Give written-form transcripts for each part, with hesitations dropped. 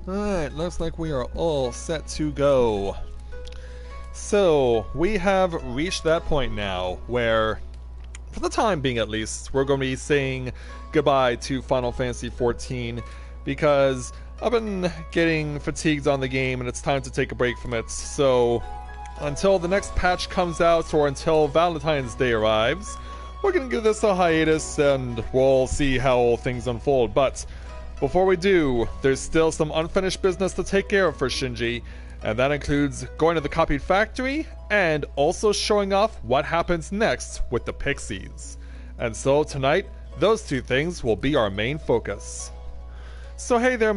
Alright, looks like we are all set to go. So, we have reached that point now where, for the time being at least, we're going to be saying goodbye to Final Fantasy XIV because I've been getting fatigued on the game and it's time to take a break from it. So, until the next patch comes out or until Valentine's Day arrives, we're going to give this a hiatus and we'll see how things unfold. But before we do, there's still some unfinished business to take care of for Shinji, and that includes going to the copied factory and also showing off what happens next with the Pixies. And so tonight, those two things will be our main focus. So hey there,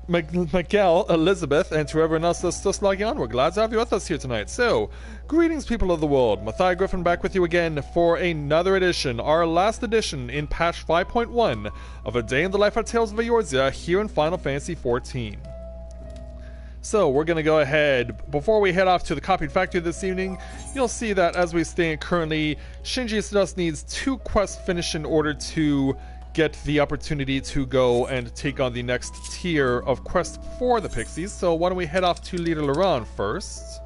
Miguel, Elizabeth, and to everyone else that's just logging on, we're glad to have you with us here tonight. So, greetings people of the world, Matthias Griffin back with you again for another edition, our last edition in patch 5.1 of A Day in the Life of Tales of Eorzea here in Final Fantasy XIV. So, we're going to go ahead, before we head off to the copied factory this evening, you'll see that as we stand currently, Shinji just needs 2 quests finished in order to get the opportunity to go and take on the next tier of quest for the Pixies. So why don't we head off to Leader Laurent first.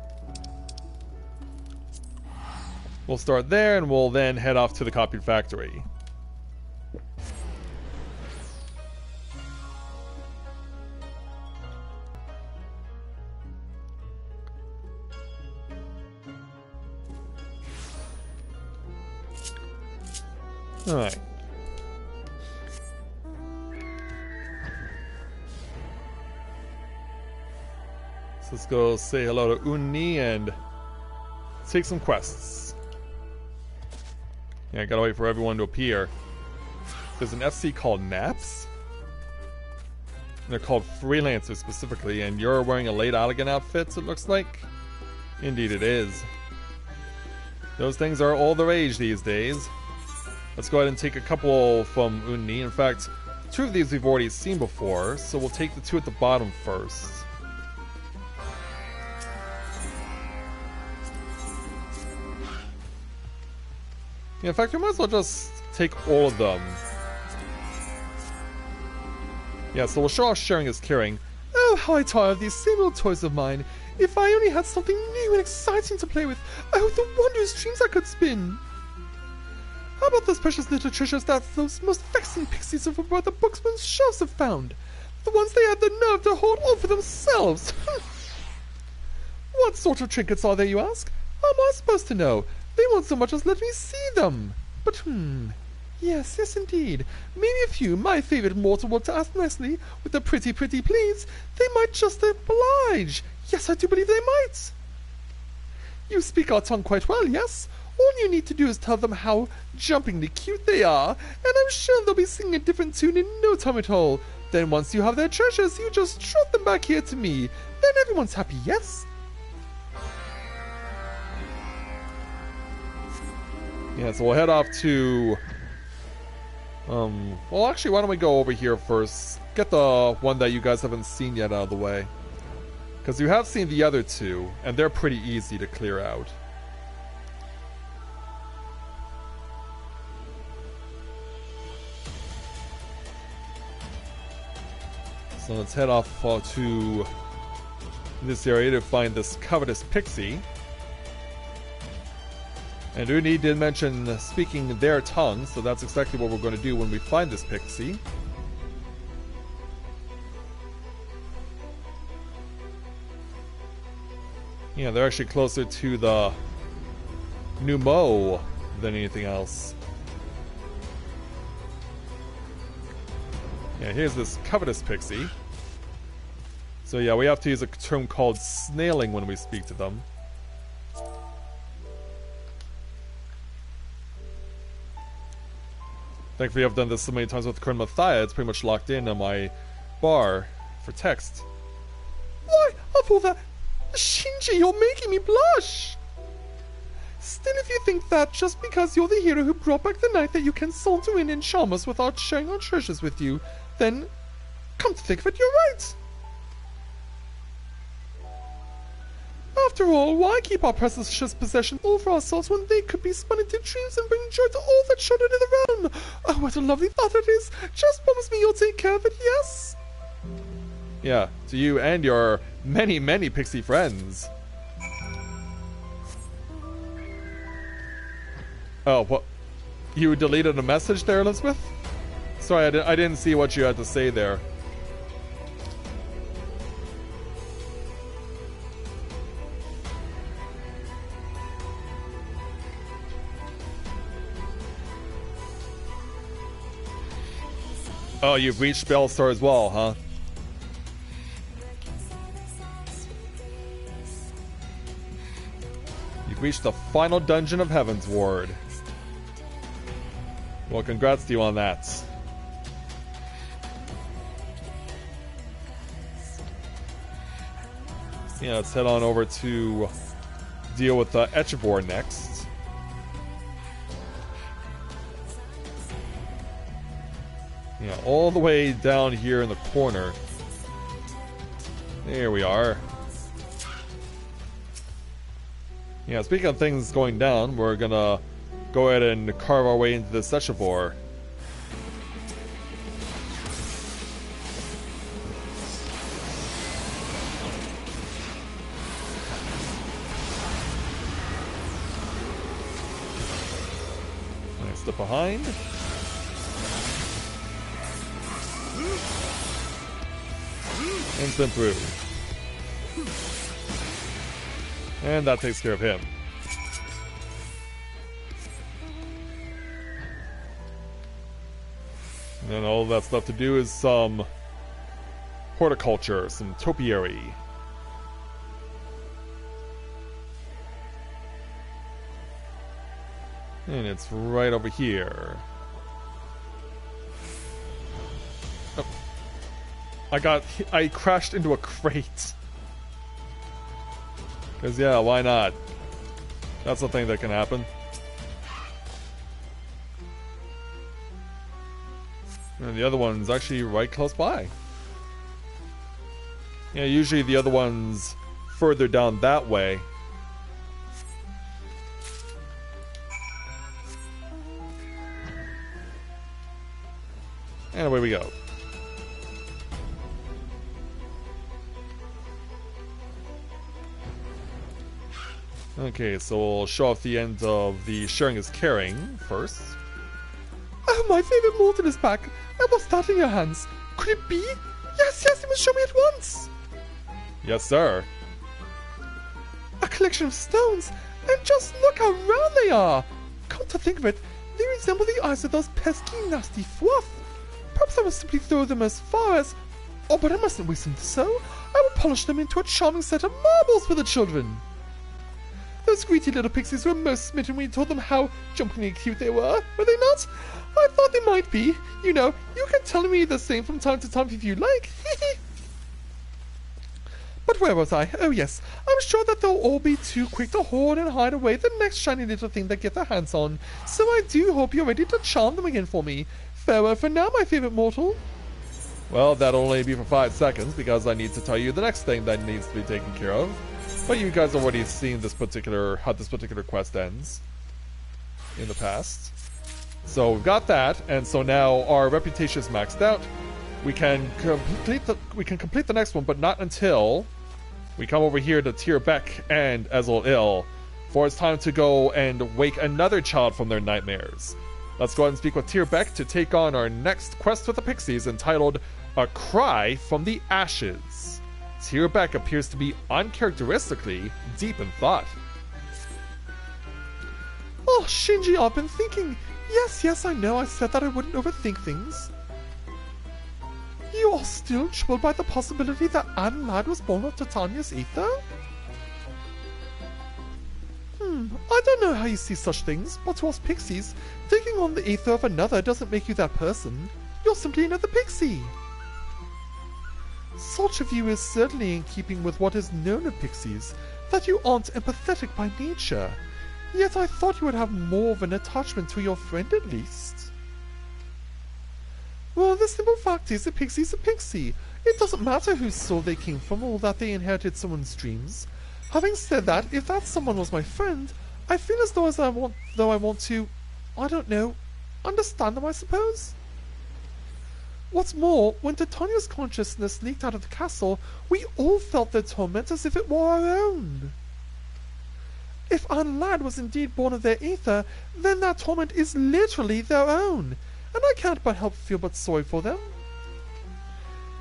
We'll start there and we'll then head off to the copied factory. Alright. Let's go say hello to Unni and take some quests. Yeah, I gotta wait for everyone to appear. There's an FC called Naps. And they're called Freelancers specifically, and you're wearing a late Allegan outfit, it looks like. Indeed it is. Those things are all the rage these days. Let's go ahead and take a couple from Unni. In fact, 2 of these we've already seen before, so we'll take the 2 at the bottom first. Yeah, in fact, we might as well just take all of them. Yeah, so we'll show off sharing is caring. Oh, how I tire of these same old toys of mine. If I only had something new and exciting to play with. Oh, the wondrous dreams I could spin. How about those precious little treasures that those most vexing pixies over by the booksman's shelves have found? The ones they had the nerve to hold all for themselves. What sort of trinkets are they, you ask? How am I supposed to know? They won't so much as let me see them. But, yes, indeed. Maybe if you, my favorite mortal, were to ask nicely, with a pretty please, they might just oblige. Yes, I do believe they might. You speak our tongue quite well, yes? All you need to do is tell them how jumpingly cute they are, and I'm sure they'll be singing a different tune in no time at all. Then once you have their treasures, you just trot them back here to me. Then everyone's happy, yes? Yeah, so we'll head off to... well, actually, why don't we go over here first? Get the one that you guys haven't seen yet out of the way. Because you have seen the other 2, and they're pretty easy to clear out. So let's head off to this area to find this covetous pixie. And Uni did mention speaking their tongue, so that's exactly what we're going to do when we find this pixie. Yeah, they're actually closer to the Numo than anything else. Yeah, here's this covetous pixie. So yeah, we have to use a term called snailing when we speak to them. Thankfully, I've done this so many times with Kern Mathia, it's pretty much locked in on my bar for text. Why, of all that... Shinji, you're making me blush! Still, if you think that just because you're the hero who brought back the night that you can saunter in and charm us without sharing our treasures with you, then, come to think of it, you're right! After all, why keep our precious possessions all for ourselves when they could be spun into dreams and bring joy to all that shudder in the realm? Oh, what a lovely thought it is! Just promise me you'll take care of it, yes? Yeah, to you and your many, many pixie friends. Oh, what? You deleted a message there, Elizabeth? Sorry, I didn't see what you had to say there. Oh, you've reached Bellstar as well, huh? You've reached the final dungeon of Heaven's Ward. Well, congrats to you on that. Yeah, let's head on over to deal with the XIV next. Yeah, all the way down here in the corner. There we are. Yeah, speaking of things going down, we're gonna go ahead and carve our way into the XIV. Nice step behind. Instant through. And that takes care of him. And then all that's left to do is some horticulture, some topiary. And it's right over here. Oh. I crashed into a crate. Because, yeah, why not? That's a thing that can happen. And the other one's actually right close by. Yeah, usually the other one's further down that way. And away we go. Okay, so we'll show off the end of the sharing is caring first. Oh, my favorite mortal is back. And what's that in your hands? Could it be? Yes, you must show me at once. Yes, sir. A collection of stones. And just look how round they are. Come to think of it, they resemble the eyes of those pesky, nasty fluff. Perhaps I must simply throw them as far as... Oh, but I mustn't waste them so. I will polish them into a charming set of marbles for the children. Those greedy little pixies were most smitten when you told them how jumpingly cute they were they not? I thought they might be. You know, you can tell me the same from time to time if you like. But where was I? Oh yes, I'm sure that they'll all be too quick to hoard and hide away the next shiny little thing they get their hands on. So I do hope you're ready to charm them again for me. Farewell for now, my favorite mortal. Well, that'll only be for 5 seconds because I need to tell you the next thing that needs to be taken care of. But you guys already seen this particular how this particular quest ends in the past. So we've got that, and so now our reputation is maxed out. We can complete the next one, but not until we come over here to Tyr Beck and Ezel-Il, for it's time to go and wake another child from their nightmares. Let's go ahead and speak with Tyr Beck to take on our next quest with the Pixies, entitled A Cry from the Ashes. Tyr Beck appears to be uncharacteristically deep in thought. Oh, Shinji, I've been thinking. Yes, I know I said that I wouldn't overthink things. You are still troubled by the possibility that Anne Ladd was born of Titania's ether? I don't know how you see such things, but to us pixies, taking on the ether of another doesn't make you that person. You're simply another pixie. Such a view is certainly in keeping with what is known of pixies, that you aren't empathetic by nature. Yet I thought you would have more of an attachment to your friend at least. Well, the simple fact is a pixie's a pixie. It doesn't matter whose soul they came from or that they inherited someone's dreams. Having said that, if that someone was my friend, I feel as though I want to, I don't know, understand them, I suppose. What's more, when Titania's consciousness leaked out of the castle, we all felt their torment as if it were our own. If Anlad was indeed born of their ether, then that torment is literally their own, and I can't but help feel but sorry for them.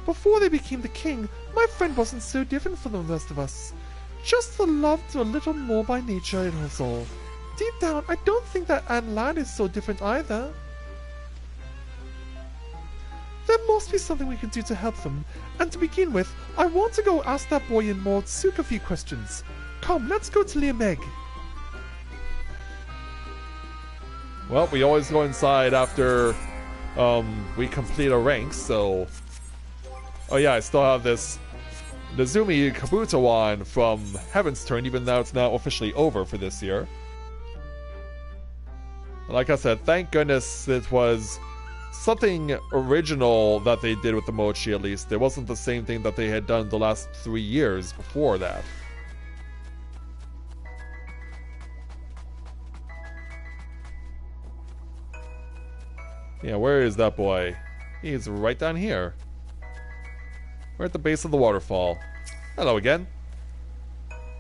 Before they became the king, my friend wasn't so different from the rest of us. Just the loved a little more by nature, it was all. Deep down, I don't think that Anlad is so different either. There must be something we can do to help them, and to begin with, I want to go ask that boy in Mordsuk a few questions. Come, let's go to Liameg. Well, we always go inside after we complete a rank, so... Oh yeah, I still have this Nezumi Kabuto from Heaven's Turn, even though it's now officially over for this year. And like I said, thank goodness it was something original that they did with the mochi, at least. It wasn't the same thing that they had done the last 3 years before that. Yeah, where is that boy? He's right down here. We're at the base of the waterfall. Hello again.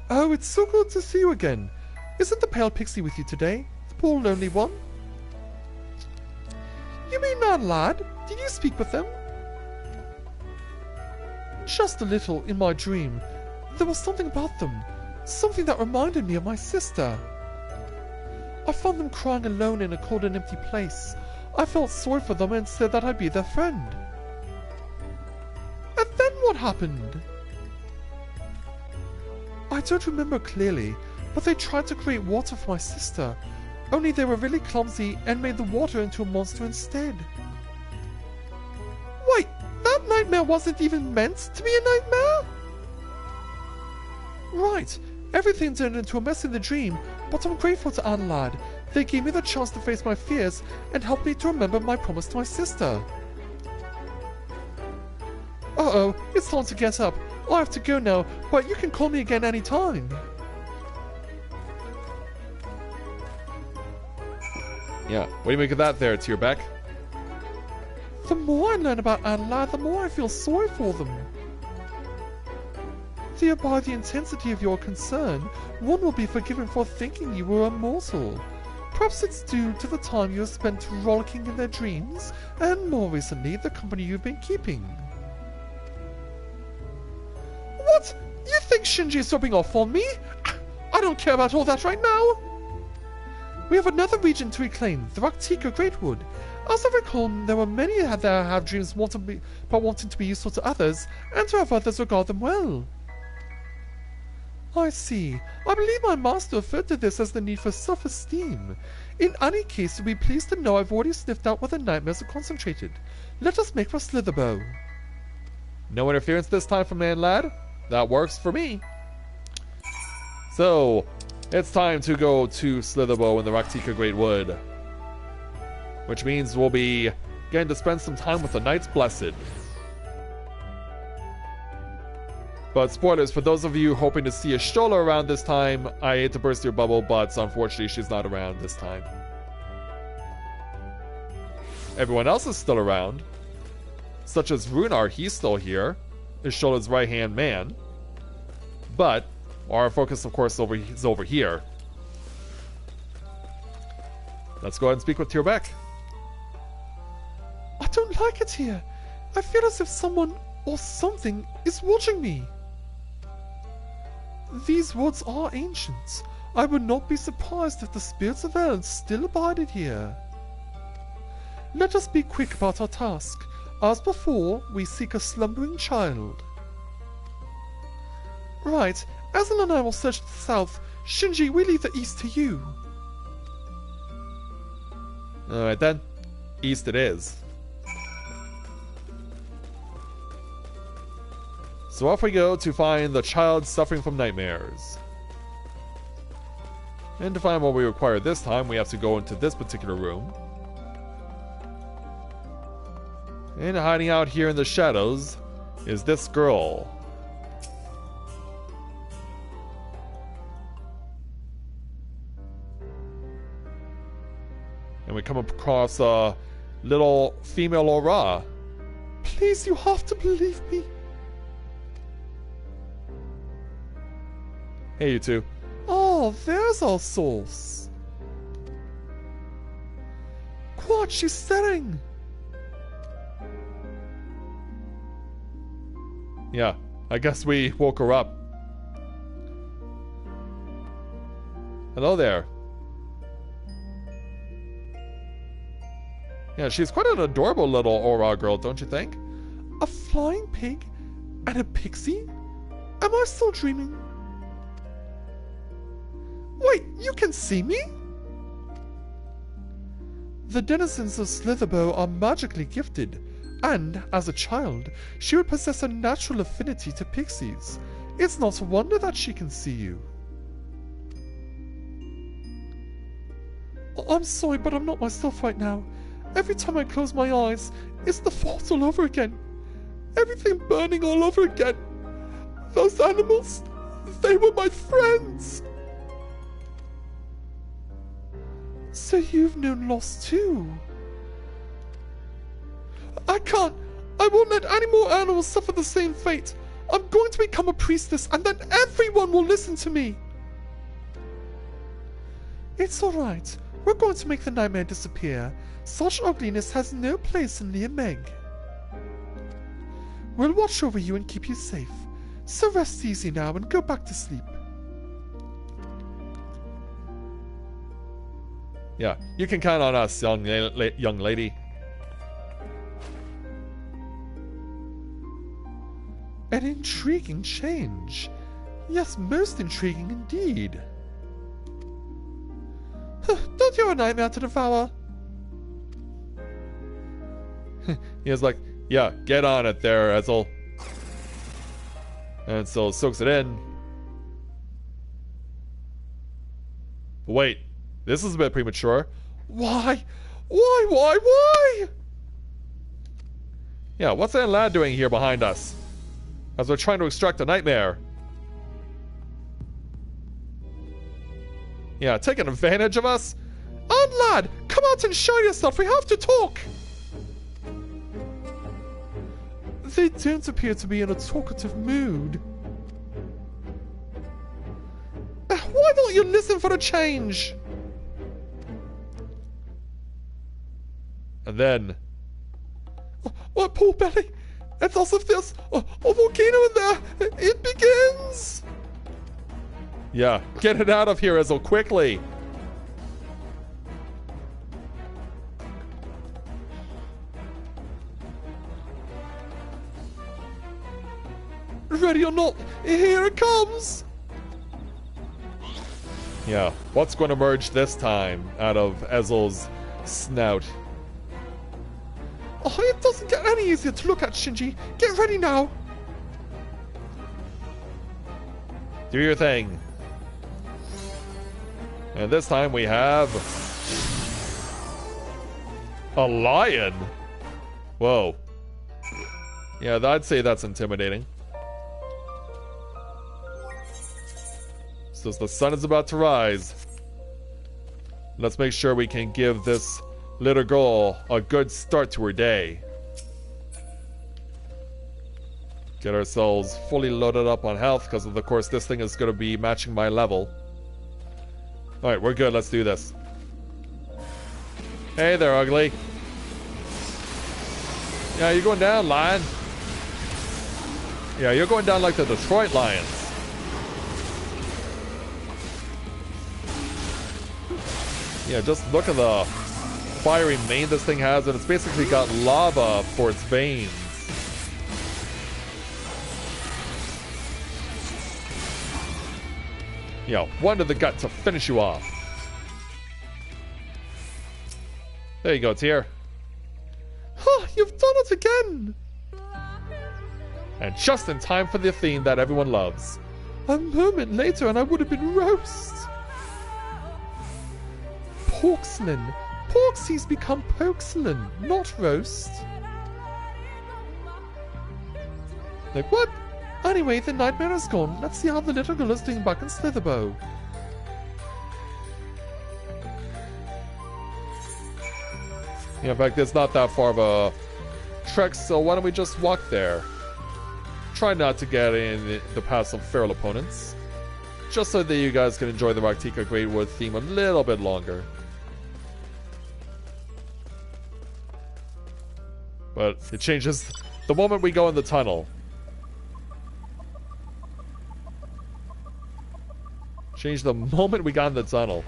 Oh, it's so good to see you again. Isn't the pale pixie with you today? The poor lonely one? You mean that lad? Did you speak with them? Just a little, in my dream. There was something about them. Something that reminded me of my sister. I found them crying alone in a cold and empty place. I felt sorry for them and said that I'd be their friend. And then what happened? I don't remember clearly, but they tried to create water for my sister. Only they were really clumsy and made the water into a monster instead. Wait, that nightmare wasn't even meant to be a nightmare? Right, everything turned into a mess in the dream, but I'm grateful to Anlad. They gave me the chance to face my fears and helped me to remember my promise to my sister. Uh-oh, it's time to get up. I have to go now, but you can call me again anytime. Yeah, what do you make of that there, Tierbeck? The more I learn about Anlad, the more I feel sorry for them. Dear, by the intensity of your concern, one will be forgiven for thinking you were immortal. Perhaps it's due to the time you have spent rollicking in their dreams, and more recently, the company you've been keeping. What? You think Shinji is rubbing off on me? I don't care about all that right now. We have another region to reclaim, the Raktika Greatwood. As I recall, there were many that have dreams wanting to be useful to others, and to have others regard them well. I see. I believe my master referred to this as the need for self-esteem. In any case, you'll be pleased to know I've already sniffed out where the nightmares are concentrated. Let us make for Slitherbow. No interference this time from Anlad? That works for me. So, it's time to go to Slitherbow in the Raktika Great Wood. Which means we'll be getting to spend some time with the Knights Blessed. But spoilers, for those of you hoping to see a Shola around this time, I hate to burst your bubble, but unfortunately she's not around this time. Everyone else is still around. Such as Runar, he's still here. Is Shola's right-hand man. But our focus, of course, is over here. Let's go ahead and speak with Tierbeck. I don't like it here. I feel as if someone or something is watching me. These woods are ancient. I would not be surprised if the spirits of elves still abided here. Let us be quick about our task. As before, we seek a slumbering child. Right, Azul and I will search the south. Shinji, we leave the east to you. Alright then, east it is. So off we go to find the child suffering from nightmares. And to find what we require this time, we have to go into this particular room. And hiding out here in the shadows is this girl. And we come across a little female Aura Please, you have to believe me. Hey, you two. Oh, there's our source. What? She's staring. Yeah, I guess we woke her up. Hello there. Yeah, she's quite an adorable little Aura girl, don't you think? A flying pig and a pixie? Am I still dreaming? Wait, you can see me? The denizens of Slitherbow are magically gifted, and, as a child, she would possess a natural affinity to pixies. It's not a wonder that she can see you. I'm sorry, but I'm not myself right now. Every time I close my eyes, it's the fault all over again. Everything burning all over again. Those animals, they were my friends. So you've known loss too? I won't let any more animals suffer the same fate. I'm going to become a priestess and then everyone will listen to me. It's alright. We're going to make the nightmare disappear. Such ugliness has no place in Liam Meg. We'll watch over you and keep you safe. So rest easy now and go back to sleep. Yeah, you can count on us, young lady. An intriguing change. Yes, most intriguing indeed. Don't you have a nightmare to devour? He was like, yeah, get on it there, Ezel. And so soaks it in. Wait, this is a bit premature. Why? Why? Yeah, what's that lad doing here behind us? As we're trying to extract a nightmare. Yeah, taking advantage of us? Lad, come out and show yourself. We have to talk. They don't appear to be in a talkative mood. Why don't you listen for a change? And then... My poor belly. It's as if there's a volcano in there. It begins. Yeah, get it out of here, Ezel, quickly. Ready or not, here it comes. Yeah, what's going to emerge this time out of Ezel's snout? Oh, it doesn't get any easier to look at, Shinji. Get ready now. Do your thing. And this time we have... a lion? Whoa. Yeah, I'd say that's intimidating. So the sun is about to rise. Let's make sure we can give this little girl a good start to her day. Get ourselves fully loaded up on health, because of course this thing is going to be matching my level. Alright, we're good. Let's do this. Hey there, ugly. Yeah, you're going down, lion. Yeah, you're going down like the Detroit Lions. Yeah, just look at the fiery mane this thing has, and it's basically got lava for its veins. Yeah, one to the gut to finish you off. There you go, Tyr. Huh, you've done it again. And just in time for the theme that everyone loves. A moment later and I would have been roast. Porkslin. Porksy's become Pokslin, not roast. Like what? Anyway, the nightmare is gone. Let's see how the little girl is doing back in Slitherbow. Yeah, in fact, it's not that far of a trek, so why don't we just walk there? Try not to get in the paths of feral opponents. Just so that you guys can enjoy the Raktika Great Wood theme a little bit longer. But it changes the moment we go in the tunnel. Changed the moment we got in the tunnel.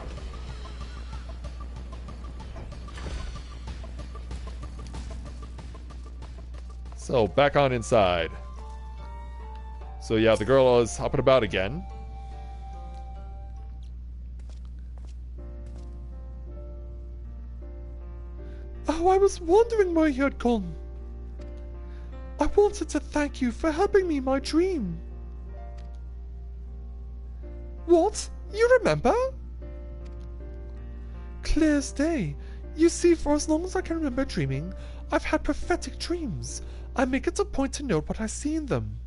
So, back on inside. So yeah, the girl is up and about again. Oh, I was wondering where you had gone. I wanted to thank you for helping me in my dream. What? You remember? Clear as day. You see, for as long as I can remember dreaming, I've had prophetic dreams. I make it a point to note what I see in them.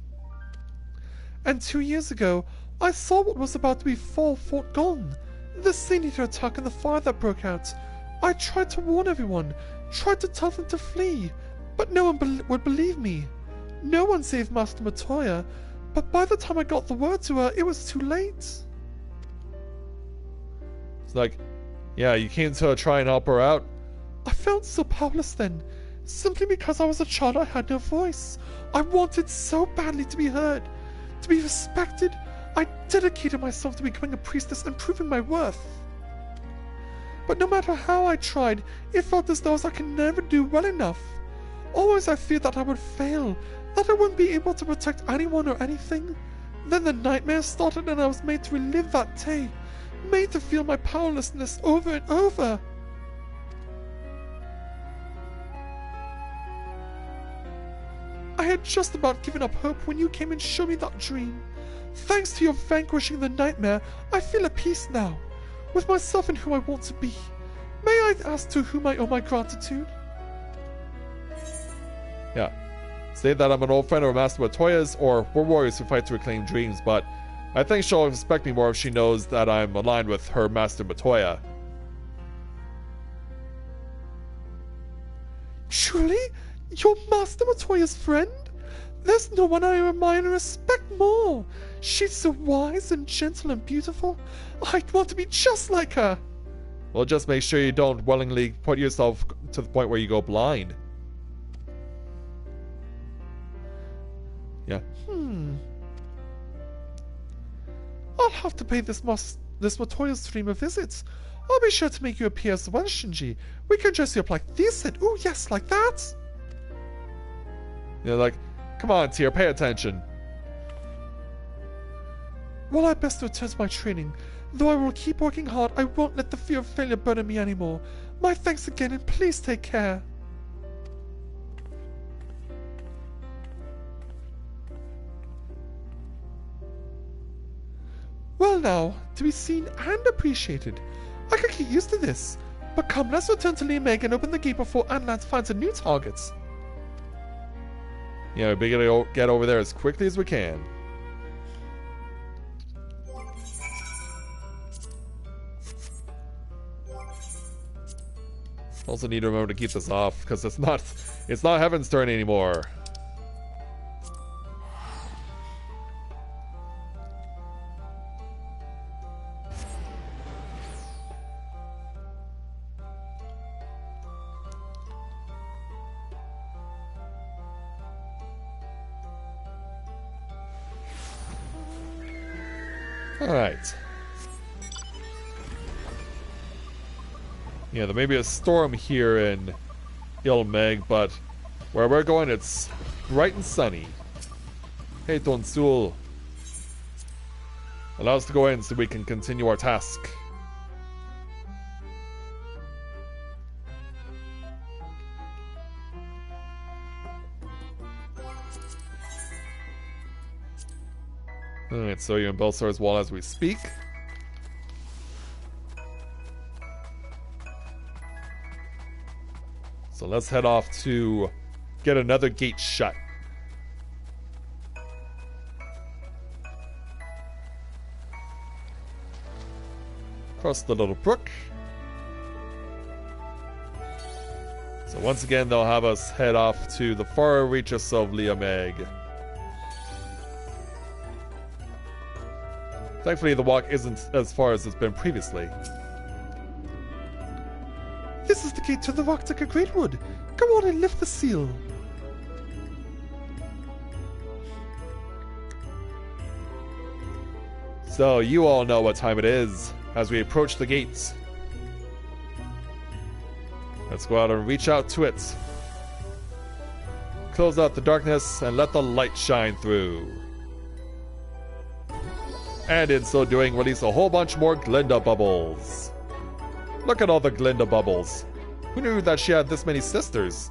And 2 years ago, I saw what was about to be Fort Gone. The Sin Eater attack and the fire that broke out. I tried to warn everyone, tried to tell them to flee, but no one would believe me. No one saved Master Matoya, but by the time I got the word to her, it was too late. It's like, yeah, you came to try and help her out? I felt so powerless then. Simply because I was a child, I had no voice. I wanted so badly to be heard, to be respected. I dedicated myself to becoming a priestess and proving my worth. But no matter how I tried, it felt as though I could never do well enough. Always I feared that I would fail, that I wouldn't be able to protect anyone or anything. Then the nightmare started and I was made to relive that day, made to feel my powerlessness over and over. I had just about given up hope when you came and showed me that dream. Thanks to your vanquishing the nightmare, I feel at peace now, with myself and who I want to be. May I ask to whom I owe my gratitude? Yeah. Say that I'm an old friend of Master Matoya's, or we're warriors who fight to reclaim dreams, but I think she'll respect me more if she knows that I'm aligned with her Master Matoya. Truly? You're Master Matoya's friend? There's no one I admire and respect more. She's so wise and gentle and beautiful. I'd want to be just like her. Well, just make sure you don't willingly put yourself to the point where you go blind. Yeah. I'll have to pay this Matoya's dream a visit. I'll be sure to make you appear as well, Shinji. We can dress you up like this and ooh, yes, like that. Yeah, like, come on, Tyr, pay attention. Well, I best return to my training. Though I will keep working hard, I won't let the fear of failure burden me anymore. My thanks again, and please take care. Well now, to be seen and appreciated. I could get used to this. But come, let's return to Liameg and open the gate before Anland finds a new target. Yeah, we better get over there as quickly as we can. Also need to remember to keep this off, because it's not Heaven's turn anymore. Alright. Yeah, there may be a storm here in Ilmeg, but where we're going, it's bright and sunny. Hey, Tonsul. Allow us to go in so we can continue our task. Alright, so you're in Belsar's wall as we speak. So let's head off to get another gate shut. Across the little brook. So once again, they'll have us head off to the far reaches of Liameg. Thankfully, the walk isn't as far as it's been previously. This is the gate to the Arctica Greatwood. Go on and lift the seal. So you all know what time it is as we approach the gates. Let's go out and reach out to it. Close out the darkness and let the light shine through. And in so doing, release a whole bunch more Glinda bubbles. Look at all the Glinda bubbles. Who knew that she had this many sisters?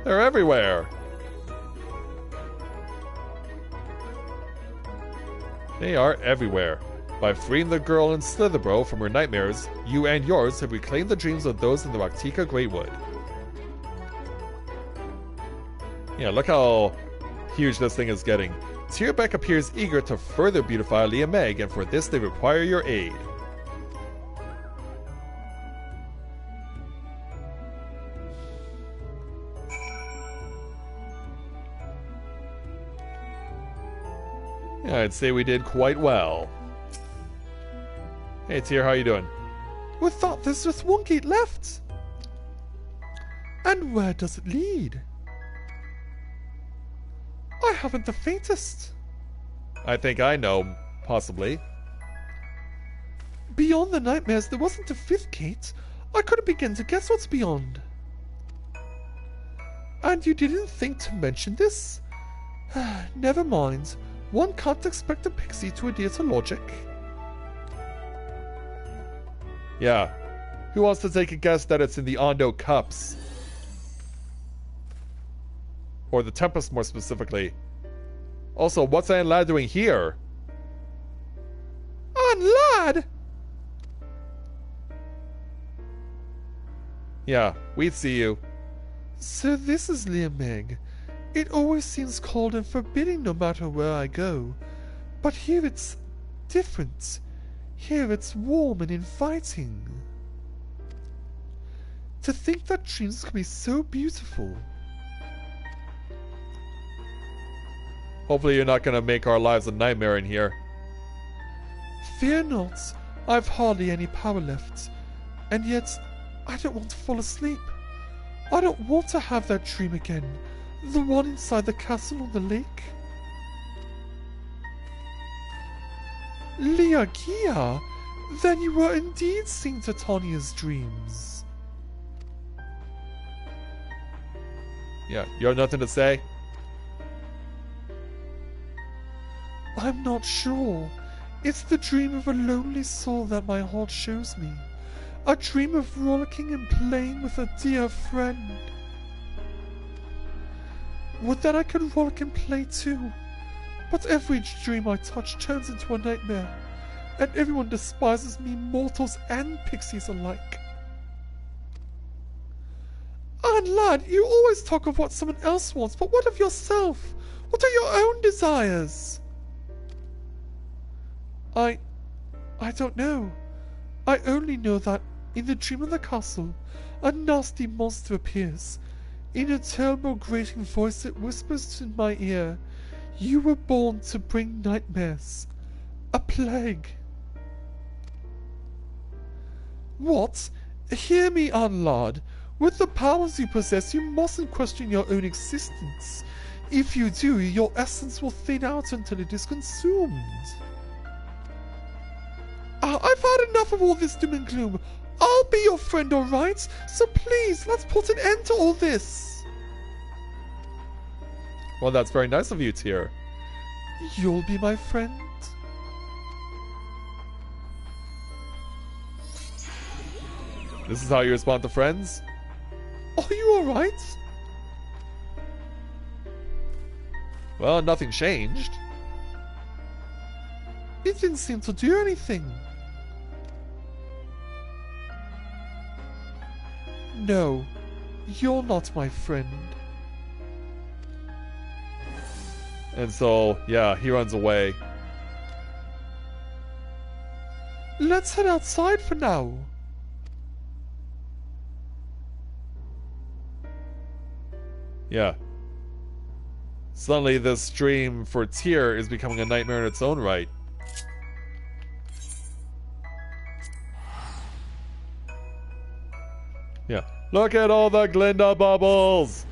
They're everywhere. They are everywhere. By freeing the girl in Slitherbro from her nightmares, you and yours have reclaimed the dreams of those in the Arctica Greatwood. Yeah, look how huge this thing is getting. Tierbeck appears eager to further beautify Liameg, and for this they require your aid. Yeah, I'd say we did quite well. Hey Tyr, how you doing? We thought there's just one gate left. And where does it lead? I haven't the faintest. I think I know, possibly. Beyond the nightmares, there wasn't a fifth gate. I couldn't begin to guess what's beyond. And you didn't think to mention this? Never mind. One can't expect a pixie to adhere to logic. Yeah. Who wants to take a guess that it's in the Ondo Cups? Or the Tempest, more specifically. Also, what's Ann Ladd doing here? Ann Ladd? Yeah, we'd see you. So this is Liameg. It always seems cold and forbidding no matter where I go. But here it's different. Here it's warm and inviting. To think that dreams can be so beautiful. Hopefully you're not going to make our lives a nightmare in here. Fear not. I've hardly any power left. And yet, I don't want to fall asleep. I don't want to have that dream again. The one inside the castle on the lake. Liagia, then you were indeed seeing Titania's dreams. Yeah, you have nothing to say? I'm not sure. It's the dream of a lonely soul that my heart shows me. A dream of rollicking and playing with a dear friend. Would that I could rollick and play too. But every dream I touch turns into a nightmare, and everyone despises me, mortals and pixies alike. Ann Ladd, you always talk of what someone else wants, but what of yourself? What are your own desires? I don't know. I only know that, in the dream of the castle, a nasty monster appears. In a terrible grating voice it whispers in my ear, "You were born to bring nightmares. A plague." What? Hear me, Ann Ladd. With the powers you possess, you mustn't question your own existence. If you do, your essence will thin out until it is consumed. I've had enough of all this doom and gloom. I'll be your friend, alright? So please, let's put an end to all this. Well, that's very nice of you, Tyr. You'll be my friend? This is how you respond to friends? Are you alright? Well, nothing changed. It didn't seem to do anything. No, you're not my friend. And so, yeah, he runs away. Let's head outside for now. Yeah. Suddenly this dream for Tyr is becoming a nightmare in its own right. Yeah. Look at all the Glinda bubbles!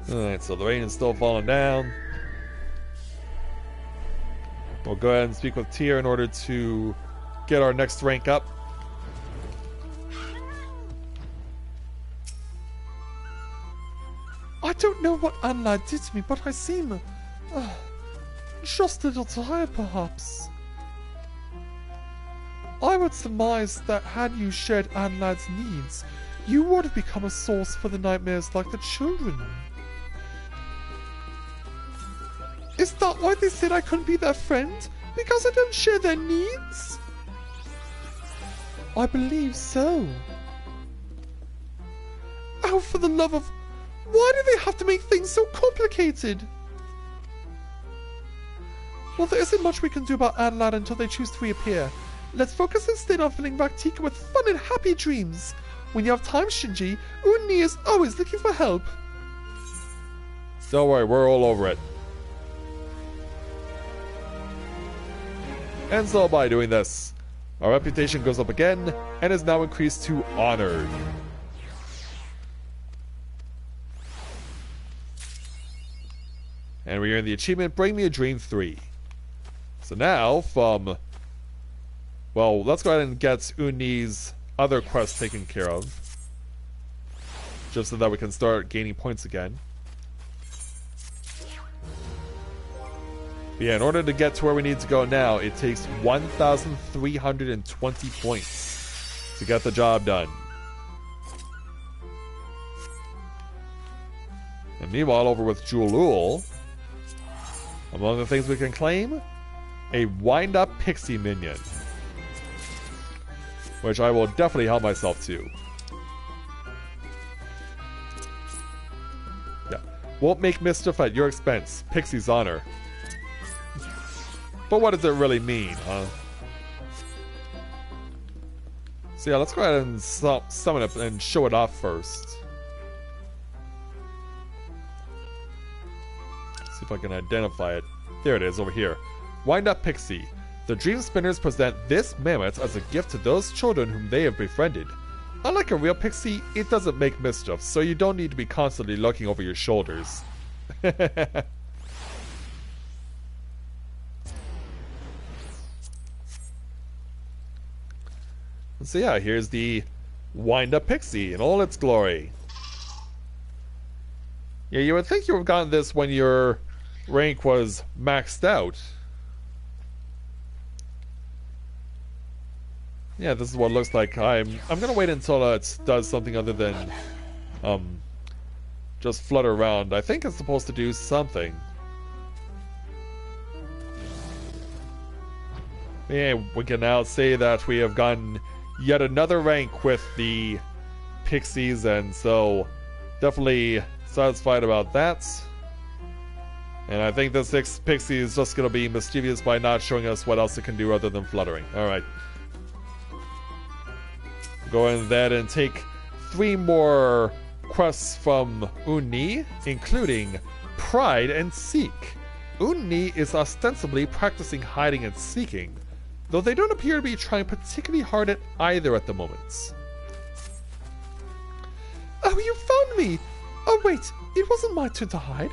Alright, so the rain is still falling down. We'll go ahead and speak with Tyr in order to get our next rank up. I don't know what Anlad did to me, but I seem... just a little tired, perhaps. I would surmise that had you shared Anlad's needs, you would have become a source for the nightmares like the children. Is that why they said I couldn't be their friend? Because I don't share their needs? I believe so. Oh, for the love of... Why do they have to make things so complicated? Well, there isn't much we can do about Anlad until they choose to reappear. Let's focus instead on filling Raktika with fun and happy dreams. When you have time, Shinji, Uni is always looking for help. Don't worry, we're all over it. And so by doing this, our reputation goes up again and is now increased to honored. And we earn the achievement Bring Me a Dream 3. So now from... Well, let's go ahead and get Uni's other quest taken care of. Just so that we can start gaining points again. But yeah, in order to get to where we need to go now, it takes 1,320 points to get the job done. And meanwhile, over with Julul, among the things we can claim, a wind-up pixie minion. Which I will definitely help myself to. Yeah. Won't make mischief at your expense. Pixie's honor. But what does it really mean, huh? So yeah, let's go ahead and summon it and show it off first. See if I can identify it. There it is, over here. Wind Up Pixie. The Dream Spinners present this mammoth as a gift to those children whom they have befriended. Unlike a real pixie, it doesn't make mischief, so you don't need to be constantly looking over your shoulders. So yeah, here's the Wind Up Pixie in all its glory. Yeah, you would think you would have gotten this when your rank was maxed out. Yeah, this is what it looks like. I'm gonna wait until it does something other than just flutter around. I think it's supposed to do something. Yeah, we can now say that we have gotten yet another rank with the pixies, and so definitely satisfied about that. And I think this next pixie is just gonna be mischievous by not showing us what else it can do other than fluttering. Alright. Go in there and take 3 more quests from Uni, including Pride and Seek. Uni is ostensibly practicing hiding and seeking, though they don't appear to be trying particularly hard at either at the moment. Oh, you found me! Oh wait, it wasn't my turn to hide.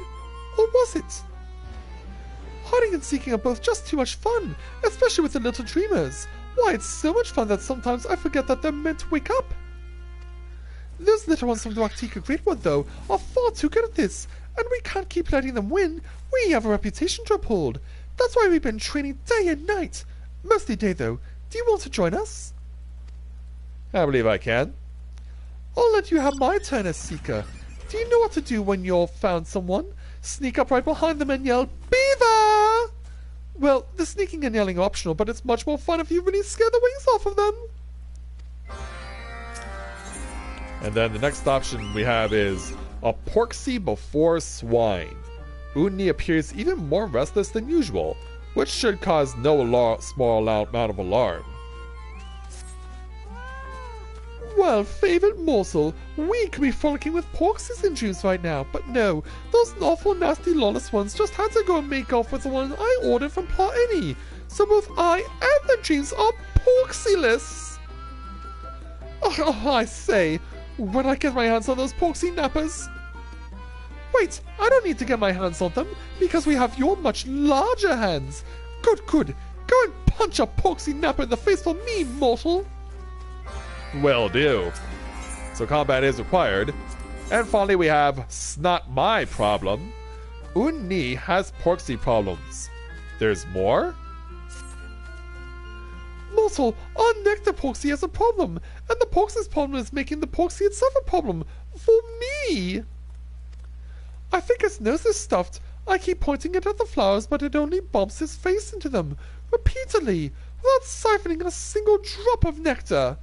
Or was it? Hiding and seeking are both just too much fun, especially with the little dreamers. Why, it's so much fun that sometimes I forget that they're meant to wake up. Those little ones from the Raktika Great One, though, are far too good at this, and we can't keep letting them win. We have a reputation to uphold. That's why we've been training day and night. Mostly day, though. Do you want to join us? I believe I can. I'll let you have my turn as Seeker. Do you know what to do when you've found someone? Sneak up right behind them and yell, "Beaver!" Well, the sneaking and yelling are optional, but it's much more fun if you really scare the wings off of them. And then the next option we have is a porksy before swine. Uni appears even more restless than usual, which should cause no small amount of alarm. Well, favorite morsel, we could be frolicking with porksies and dreams right now, but no, those awful nasty lawless ones just had to go and make off with the one I ordered from Pa Any, so both I and the dreams are porksyless. Oh, I say, when I get my hands on those porksy nappers. Wait, I don't need to get my hands on them, because we have your much larger hands. Good, good, go and punch a porksy napper in the face for me, mortal. Will do. So combat is required. And finally we have Snot My Problem. Uni has porksy problems. There's more? Mortal, our nectar porksy has a problem, and the porksy's problem is making the porksy itself a problem. For me! I think its nose is stuffed. I keep pointing it at the flowers, but it only bumps its face into them, repeatedly, without siphoning a single drop of nectar.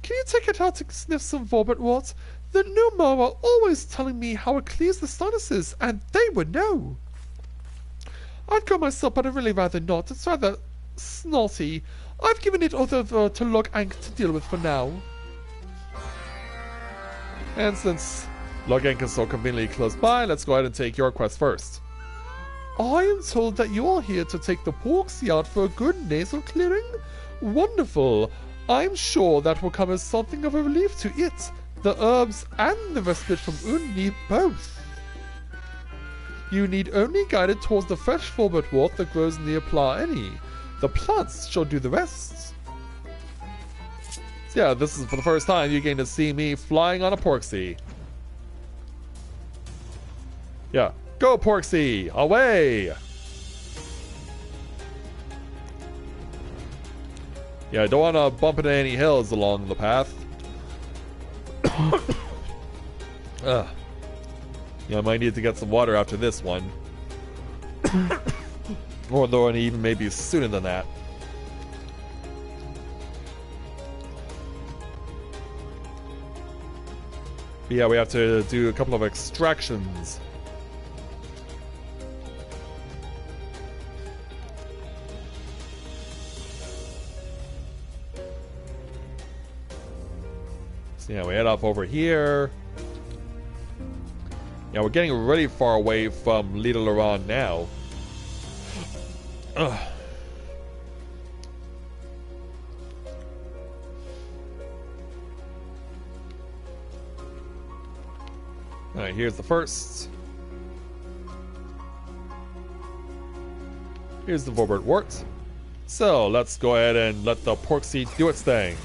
Can you take it out to sniff some Vorbertwort? The Novaura are always telling me how it clears the sinuses, and they would know. I'd go myself, but I'd really rather not. It's rather snotty. I've given it over to Logank to deal with for now. And since Logank is so conveniently close by, let's go ahead and take your quest first. I am told that you are here to take the porksy out for a good nasal clearing? Wonderful. I'm sure that will come as something of a relief to it, the herbs, and the respite from Uni both. You need only guide it towards the fresh Vorbertwort that grows near Pa Any. The plants shall do the rest. So yeah, this is for the first time you're getting to see me flying on a porksy. Yeah, go porksy, away! Yeah, I don't want to bump into any hills along the path. Yeah, I might need to get some water after this one. Or though even maybe sooner than that. But yeah, we have to do a couple of extractions. So yeah, we head off over here. Yeah, we're getting really far away from Little Laurent now. Ugh. Alright, here's the first. Here's the Vorbertwort. So, let's go ahead and let the porksy do its thing.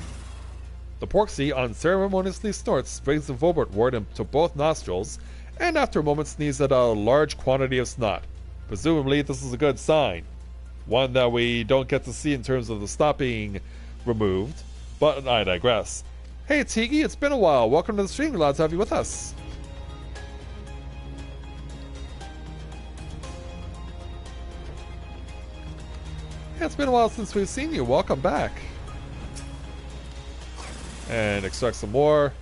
The porksy unceremoniously snorts, brings the Vorbertwort into both nostrils, and after a moment sneezes at a large quantity of snot. Presumably, this is a good sign. One that we don't get to see in terms of the snot being removed, but I digress. Hey Tiki, it's been a while. Welcome to the stream. Glad to have you with us. Yeah, it's been a while since we've seen you. Welcome back. And extract some more.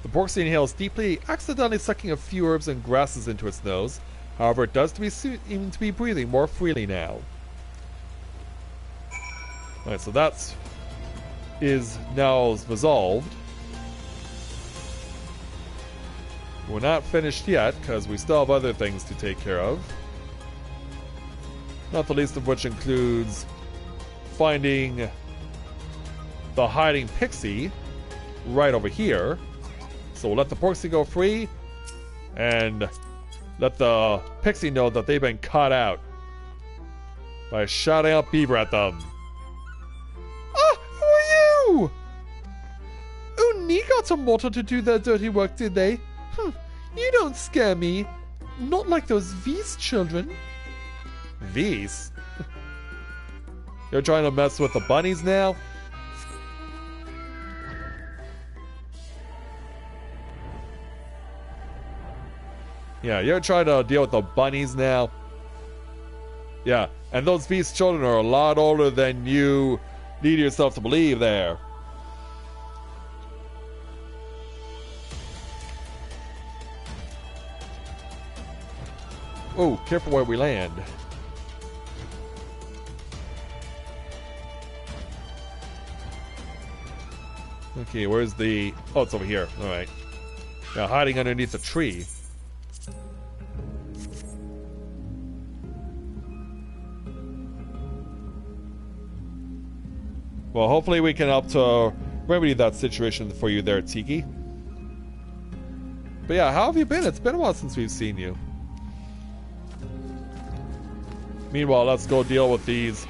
The porksy inhales deeply, accidentally sucking a few herbs and grasses into its nose. However, it does seem to be breathing more freely now. Alright, so that is now resolved. We're not finished yet, because we still have other things to take care of. Not the least of which includes finding the hiding pixie right over here. So we'll let the porksy go free and let the pixie know that they've been caught out by shouting out Beaver at them. Ah, who are you? Uni got a mortal to do their dirty work, did they? You don't scare me. Not like those V's children. V's? You're trying to mess with the bunnies now? Yeah, you're trying to deal with the bunnies now? Yeah, and those V's children are a lot older than you lead yourself to believe there. Oh, careful where we land. Okay, where's the... Oh, it's over here. Alright. Now, hiding underneath a tree. Well, hopefully we can help to remedy that situation for you there, Tiki. But yeah, how have you been? It's been a while since we've seen you. Meanwhile, let's go deal with these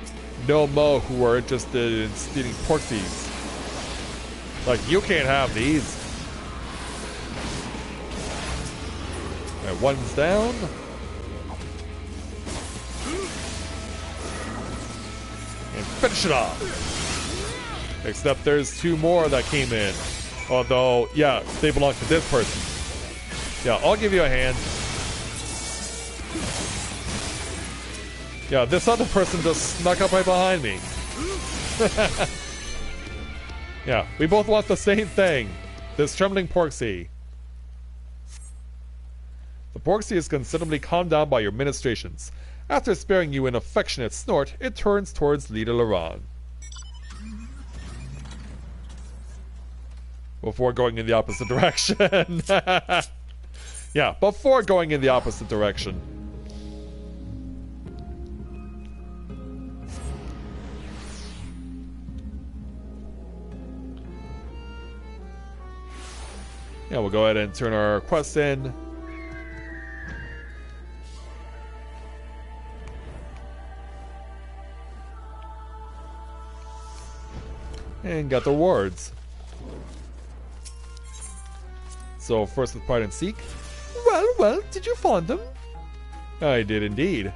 no-mo who are interested in stealing porksies. Like, you can't have these. Alright, one's down. And finish it off. Except there's two more that came in. Although, yeah, they belong to this person. Yeah, I'll give you a hand. Yeah, this other person just snuck up right behind me. Yeah, we both want the same thing. This trembling porksy. The porksy is considerably calmed down by your ministrations. After sparing you an affectionate snort, it turns towards Leader Laron. Before going in the opposite direction. Yeah, before going in the opposite direction. Yeah, we'll go ahead and turn our quest in. And got the rewards. So first with Pride and Seek. Well, did you find them? I did indeed.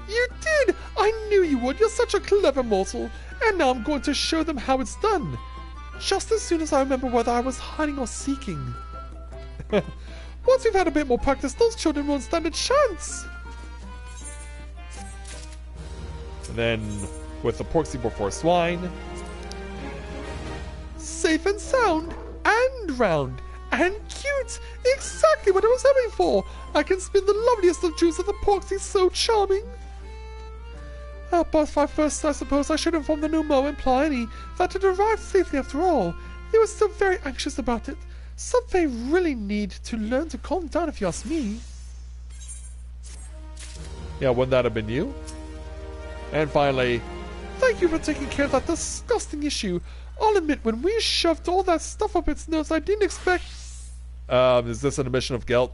You did! I knew you would. You're such a clever mortal. And now I'm going to show them how it's done. Just as soon as I remember whether I was hiding or seeking. Once we've had a bit more practice, those children won't stand a chance. And then with the porksy before swine. Safe and sound. And round. And cute. Exactly what I was hoping for. I can spin the loveliest of dreams of the porksy, so charming. But first, I suppose I should inform the new Mo and Pliny that it arrived safely after all. They were still very anxious about it. Some they really need to learn to calm down, if you ask me. Yeah, wouldn't that have been you? And finally, thank you for taking care of that disgusting issue. I'll admit, when we shoved all that stuff up its nose, I didn't expect... is this an admission of guilt?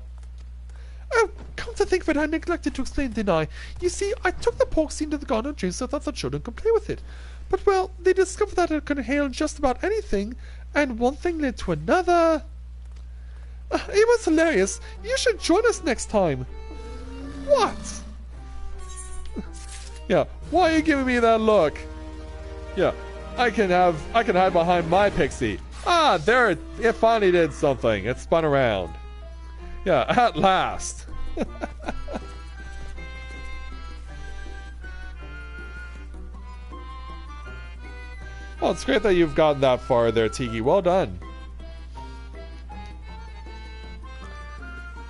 Oh, come to think of it, I neglected to explain, didn't I? You see, I took the porksy into the garden of dreams so that the children could play with it. But, well, they discovered that it could inhale just about anything, and one thing led to another. It was hilarious. You should join us next time. What? Yeah, why are you giving me that look? Yeah, I can hide behind my pixie. Ah, there it finally did something. It spun around. Yeah, at last. Well, it's great that you've gotten that far there, Tiki. Well done.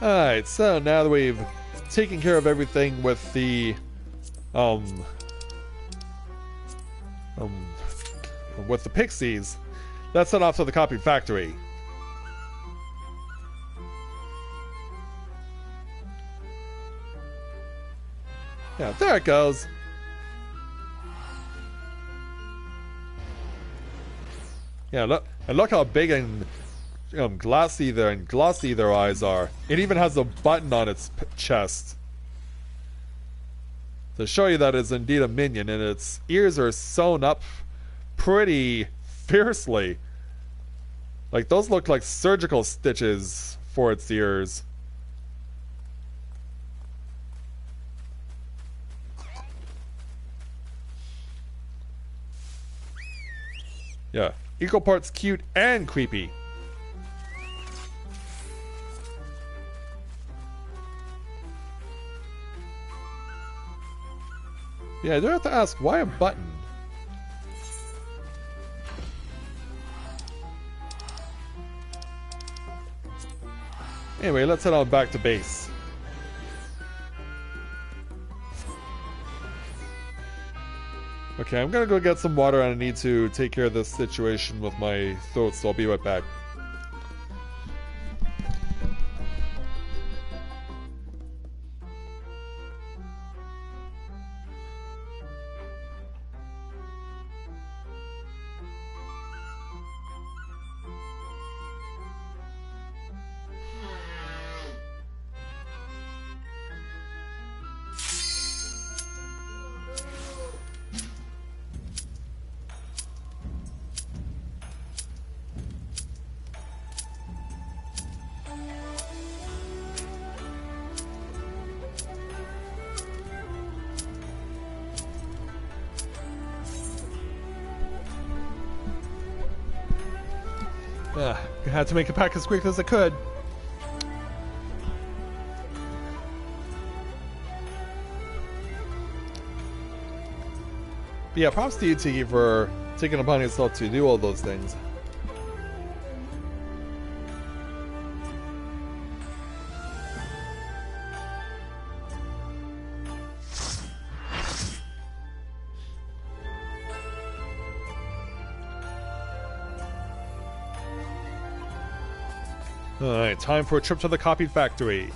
Alright, so now that we've taken care of everything with the with the pixies, let's head off to the copy factory. Yeah, there it goes. Yeah, look how big and glossy their eyes are. It even has a button on its chest to show you that it's indeed a minion, and its ears are sewn up pretty fiercely. Like, those look like surgical stitches for its ears. Yeah, equal parts cute and creepy. Yeah, I do have to ask, why a button? Anyway, let's head on back to base. Okay, I'm gonna go get some water and I need to take care of this situation with my throat, so I'll be right back. I had to make it back as quick as I could. But yeah, props to you, Tiki, for taking upon yourself to do all those things. Alright, time for a trip to the copied factory.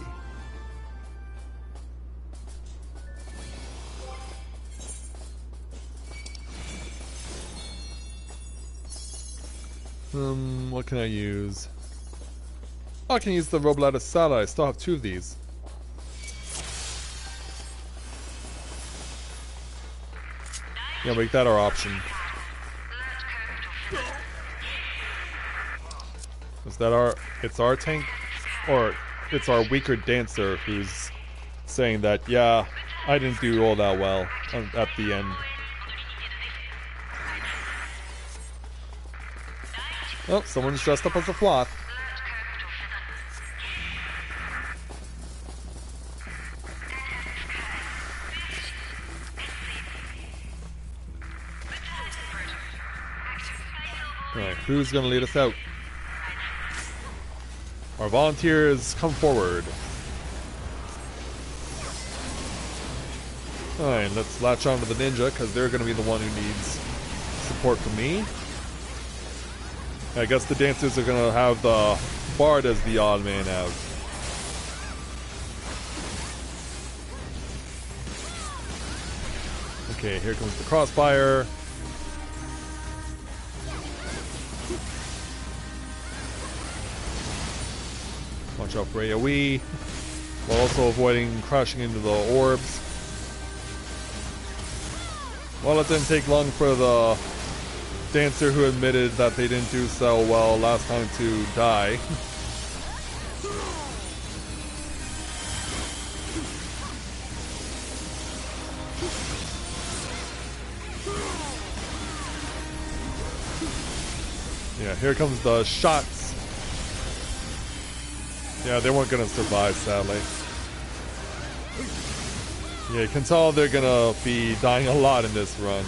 What can I use? Oh, I can use the Roblotta Salad. I still have 2 of these. Yeah, make that our option. Is that it's our tank? Or it's our weaker dancer who's saying that, yeah, I didn't do all that well at the end. Oh, someone's dressed up as a sloth. Alright, who's gonna lead us out? Our volunteers, come forward. Alright, let's latch on to the ninja, because they're gonna be the one who needs support from me. I guess the dancers are gonna have the bard as the odd man out. Okay, here comes the crossfire. Watch out for AoE, while also avoiding crashing into the orbs. Well, it didn't take long for the dancer who admitted that they didn't do so well last time to die. Yeah, here comes the shots. Yeah, they weren't gonna survive, sadly. Yeah, you can tell they're gonna be dying a lot in this run.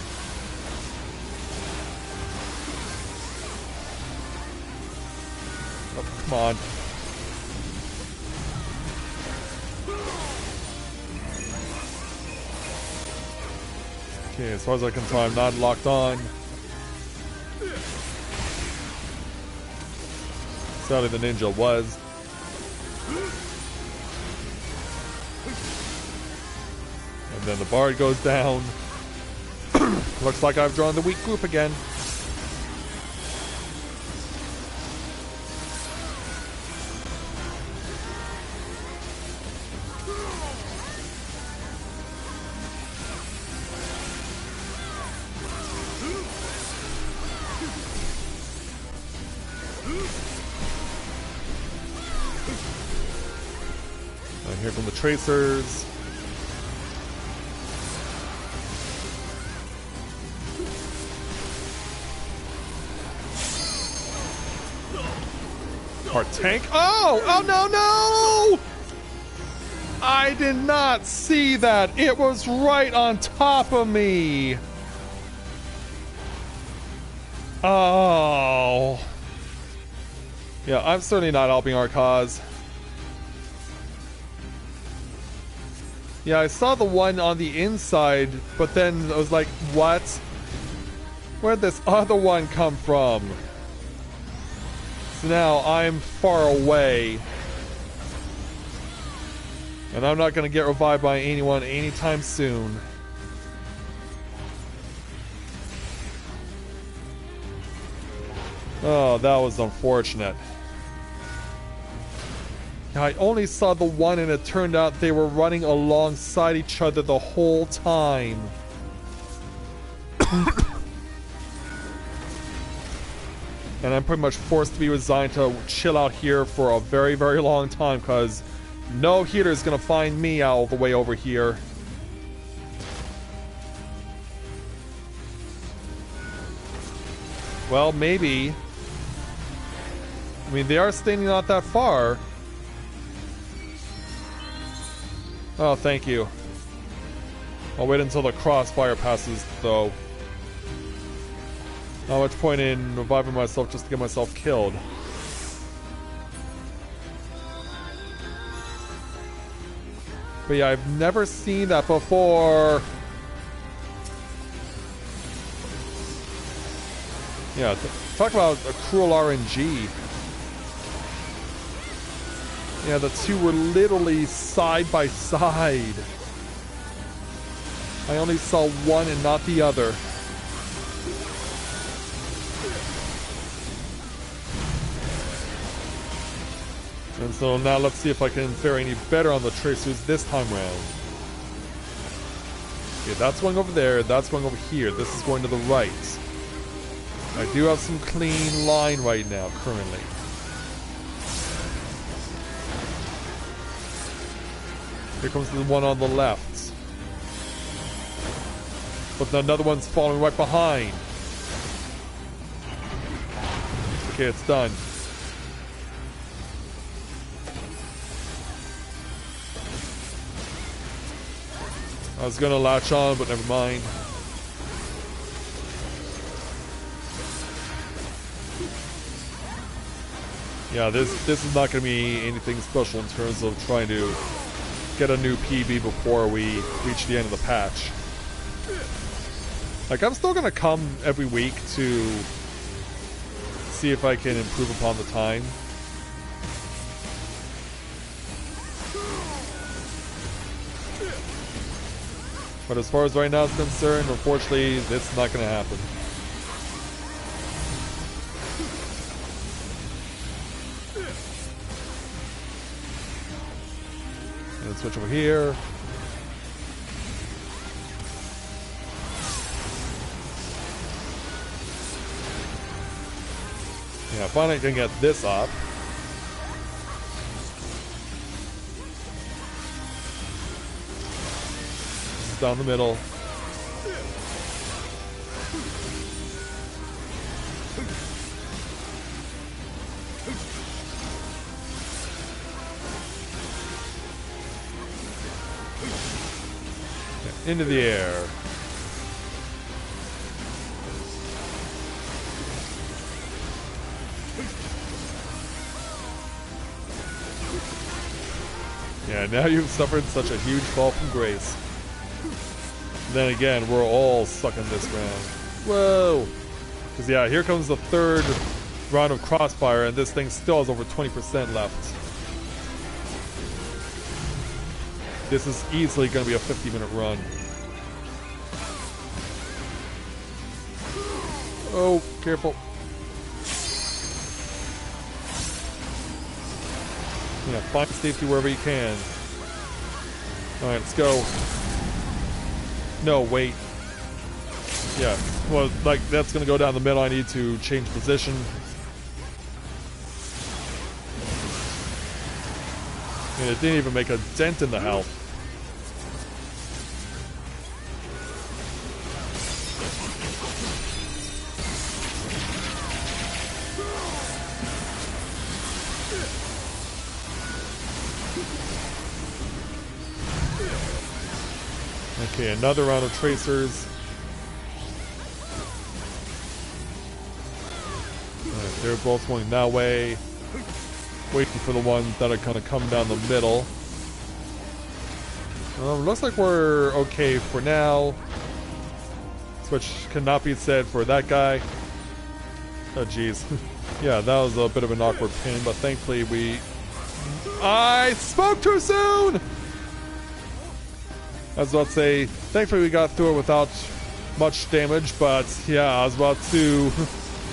Oh, come on. Okay, as far as I can tell, I'm not locked on. Sadly, the ninja was. And then the bard goes down. Looks like I've drawn the weak group again. I hear from the tracers. Our tank. Oh! Oh no, no! I did not see that. It was right on top of me. Oh. Yeah, I'm certainly not helping our cause. Yeah, I saw the one on the inside, but then I was like, what? Where'd this other one come from? So now I'm far away. And I'm not going to get revived by anyone anytime soon. Oh, that was unfortunate. I only saw the one and it turned out they were running alongside each other the whole time. And I'm pretty much forced to be resigned to chill out here for a very, very long time because no healer is going to find me all the way over here. Well, maybe. I mean, they are standing not that far. Oh, thank you. I'll wait until the crossfire passes, though. Not much point in reviving myself just to get myself killed. But yeah, I've never seen that before. Yeah, talk about a cruel RNG. Yeah, the two were literally side by side. I only saw one and not the other. And so now let's see if I can fare any better on the tracers this time round. Okay, that's going over there, that's going over here, this is going to the right. I do have some clean line right now, currently. Here comes the one on the left. But another one's following right behind. Okay, it's done. I was gonna latch on, but never mind. Yeah, this is not gonna be anything special in terms of trying to get a new PB before we reach the end of the patch. Like, I'm still gonna come every week to see if I can improve upon the time. But as far as right now is concerned, unfortunately, it's not gonna happen. And switch over here. Yeah, finally I can get this up. This is down the middle. Into the air. Yeah, now you've suffered such a huge fall from grace. Then again, we're all stuck in this round. Whoa! Because yeah, here comes the third round of crossfire, and this thing still has over 20% left. This is easily going to be a 50-minute run. Oh, careful. Yeah, find safety wherever you can. Alright, let's go. No, wait. Yeah, well, like, that's going to go down the middle. I need to change position. And it didn't even make a dent in the health. Okay, another round of tracers. Alright, they're both going that way. Waiting for the ones that are kind of coming down the middle. Looks like we're okay for now. Which cannot be said for that guy. Oh, jeez. Yeah, that was a bit of an awkward pin, but thankfully I spoke too soon! I was about to say, thankfully we got through it without much damage, but yeah, I was about to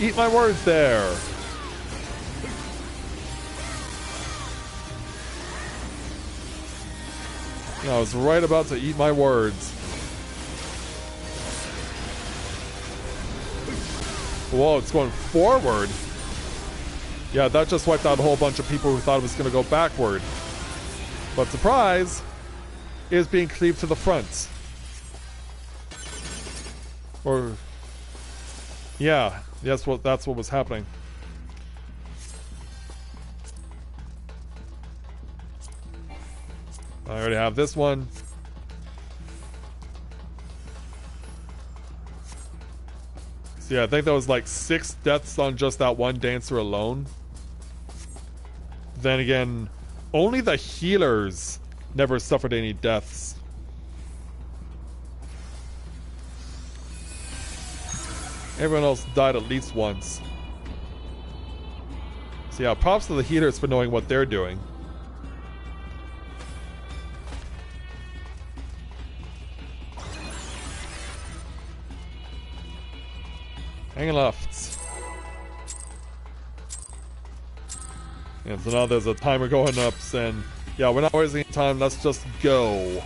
eat my words there. I was right about to eat my words. Whoa, it's going forward. Yeah, that just wiped out a whole bunch of people who thought it was going to go backward. But surprise, it is being cleaved to the front. Or, yeah, that's what was happening. I already have this one. So yeah, I think that was like 6 deaths on just that one dancer alone. Then again, only the healers never suffered any deaths. Everyone else died at least once. So yeah, props to the healers for knowing what they're doing. Hang left. And so now there's a timer going up saying, yeah, we're not wasting time, let's just go.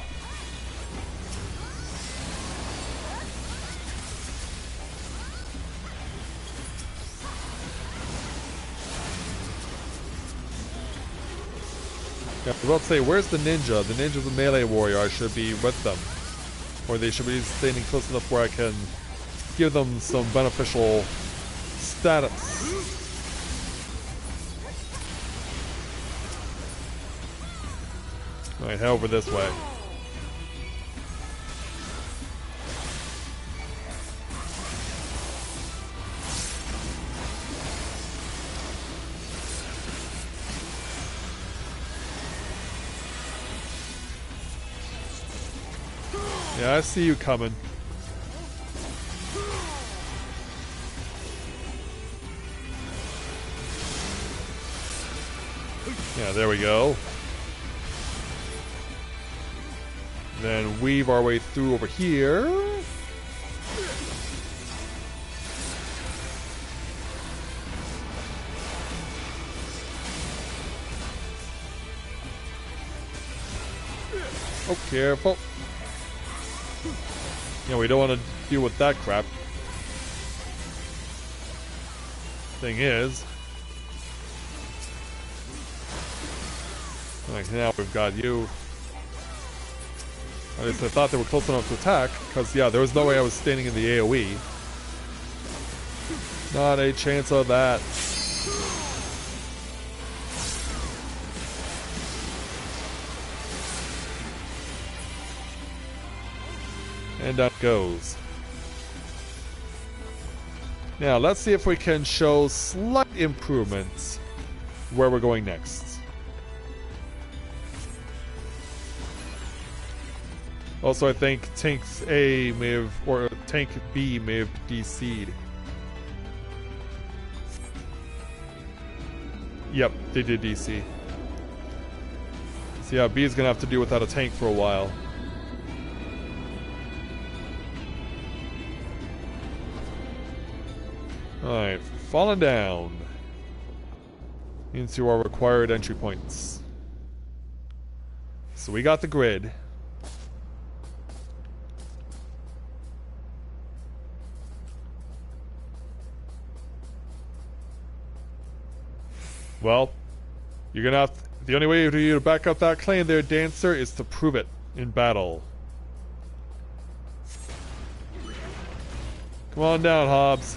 Yeah, I was about to say, where's the ninja? The ninja's a melee warrior, I should be with them. Or they should be standing close enough where I can give them some beneficial status. Alright, head over this way. Yeah, I see you coming. Yeah, there we go. Then weave our way through over here. Oh, careful. Yeah, we don't want to deal with that crap. Thing is, like now we've got you. At least I thought they were close enough to attack, because yeah, there was no way I was standing in the AoE. Not a chance of that. And that goes. Now, let's see if we can show slight improvements where we're going next. Also, I think Tank A may have, or Tank B may have DC'd. Yep, they did DC. So yeah, B is gonna have to deal without a tank for a while. Alright, falling down into our required entry points. So we got the grid. Well, you're gonna have the only way for you to back up that claim there, Dancer, is to prove it in battle. Come on down, Hobbs.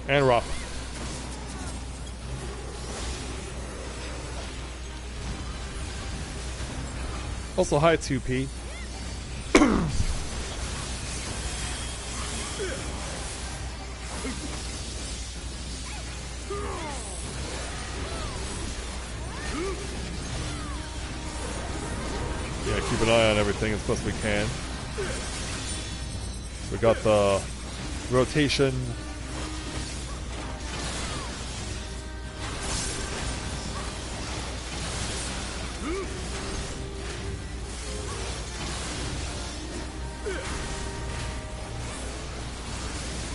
And Ruff. Also, hi 2P. keep an eye on everything as best we can. We got the rotation.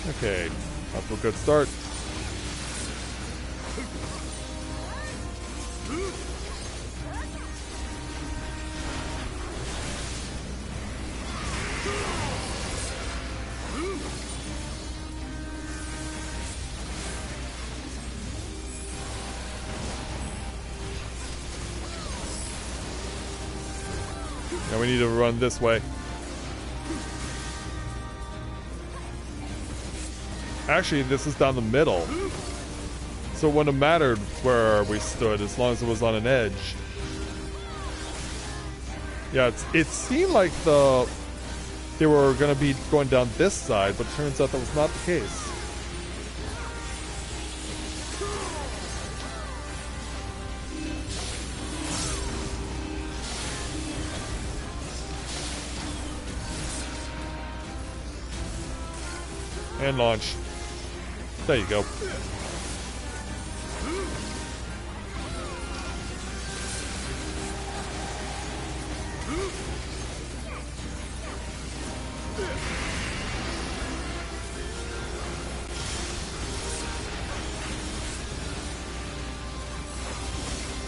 Okay, off to a good start. Now we need to run this way. Actually, this is down the middle. So it wouldn't have mattered where we stood as long as it was on an edge. Yeah, it seemed like they were going to be going down this side, but it turns out that was not the case. And launch. There you go.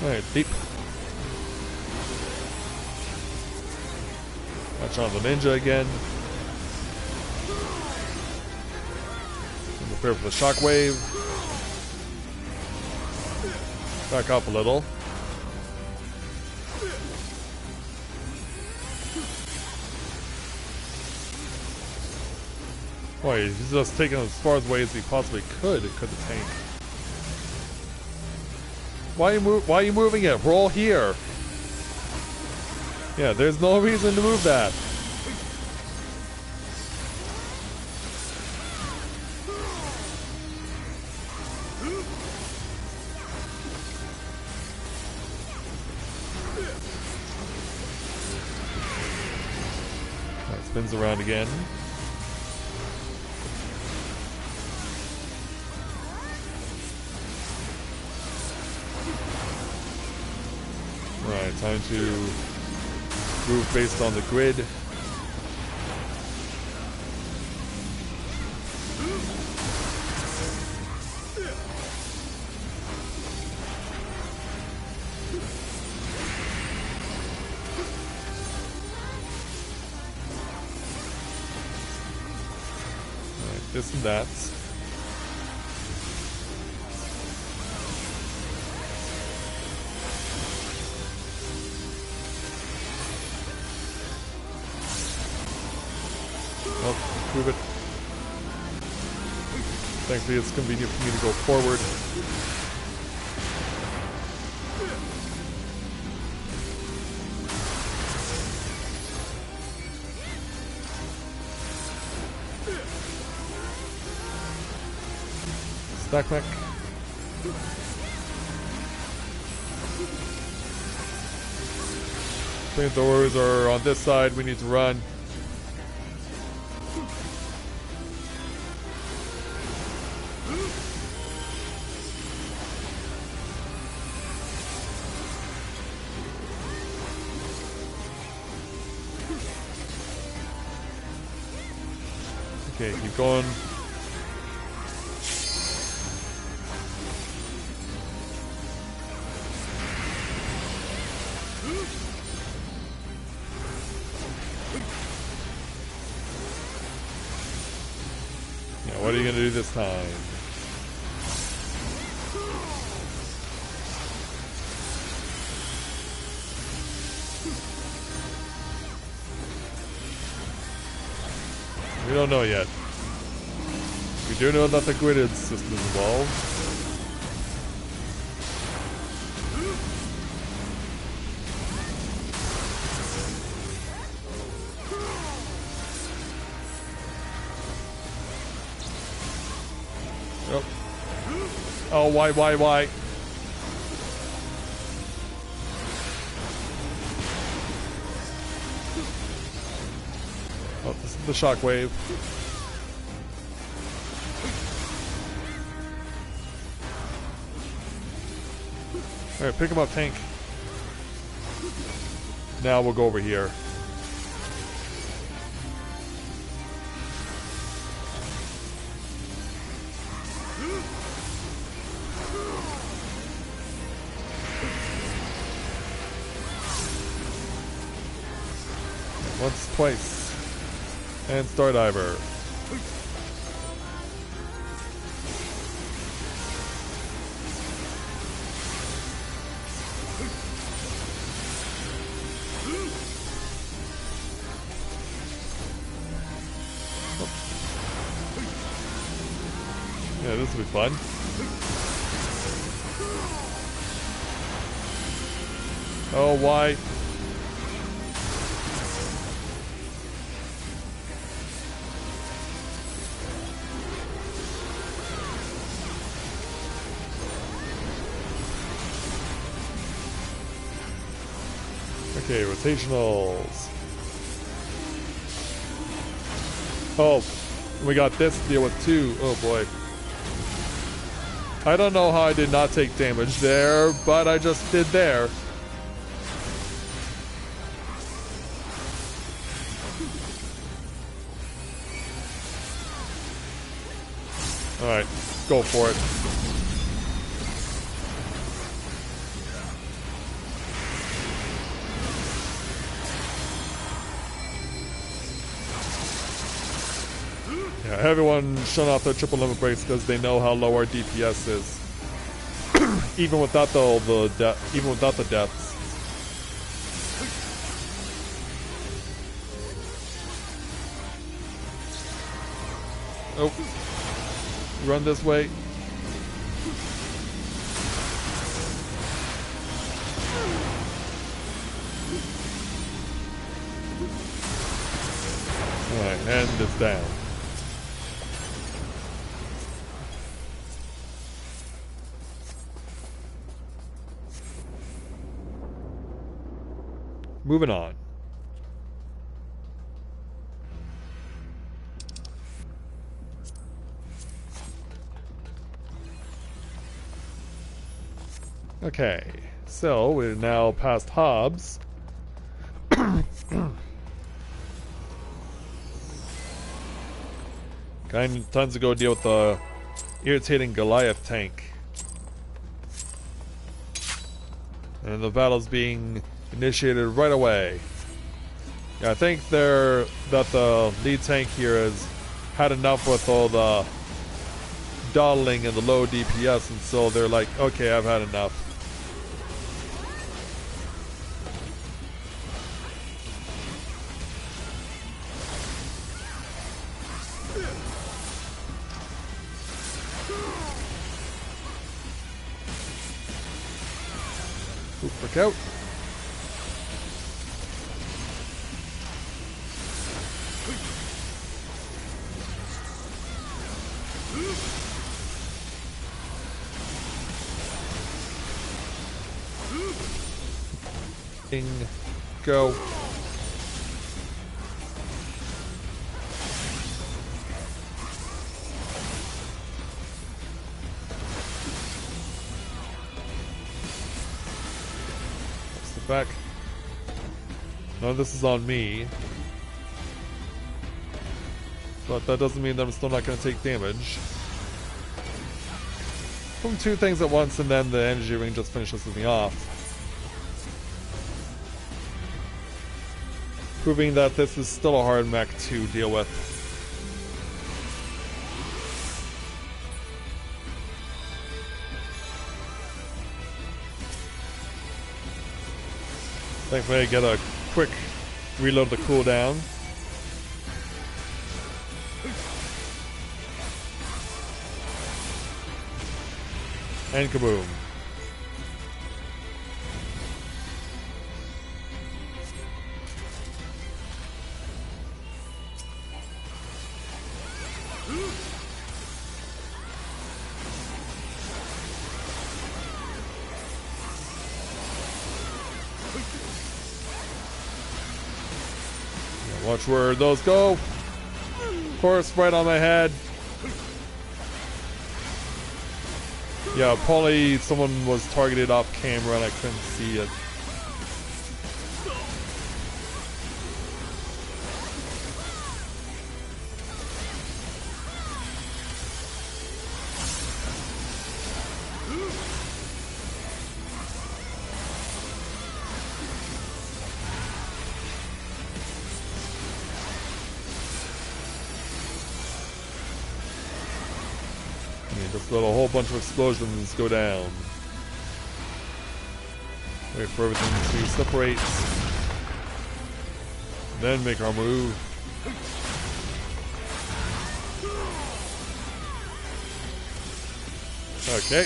Alright, deep. Watch on the ninja again. Prepare for the shockwave. Back up a little. Boy, he's just taking as far away as he possibly could the tank. Why are you moving it? We're all here. Yeah, there's no reason to move that. Spins around again. Right, time to move based on the grid. This and that. Well, move it. Thankfully, it's convenient for me to go forward. Stack mech. Flamethrowers are on this side. We need to run. Okay, keep going. What are you going to do this time? We don't know yet. We do know that the gridded system is involved. Oh, why? Oh, this is the shockwave. Alright, pick him up, tank. Now we'll go over here. Once, twice. And Stardiver. Yeah, this will be fun. Oh, why? Okay, rotationals. Oh, we got this to deal with too. Oh boy. I don't know how I did not take damage there, but I just did there. Alright, go for it. Yeah, everyone shut off their triple limit breaks because they know how low our DPS is. even without the deaths. Oh, run this way. All right, and it's down. Moving on. Okay, so we're now past Hobbs. Time to go deal with the irritating Goliath tank. And the battle's being initiated right away. Yeah, I think that the lead tank here has had enough with all the dawdling and the low DPS, and so they're like, okay, I've had enough. Oop, look out. Go. Step back. None of this is on me. But that doesn't mean that I'm still not going to take damage. From two things at once, and then the energy ring just finishes me off. Proving that this is still a hard mech to deal with. Thankfully I get a quick reload the cooldown. And kaboom. Watch where those go. Of course, right on my head. Yeah, probably someone was targeted off camera and I couldn't see it. Just let a whole bunch of explosions go down. Wait for everything to separate. Then make our move. Okay.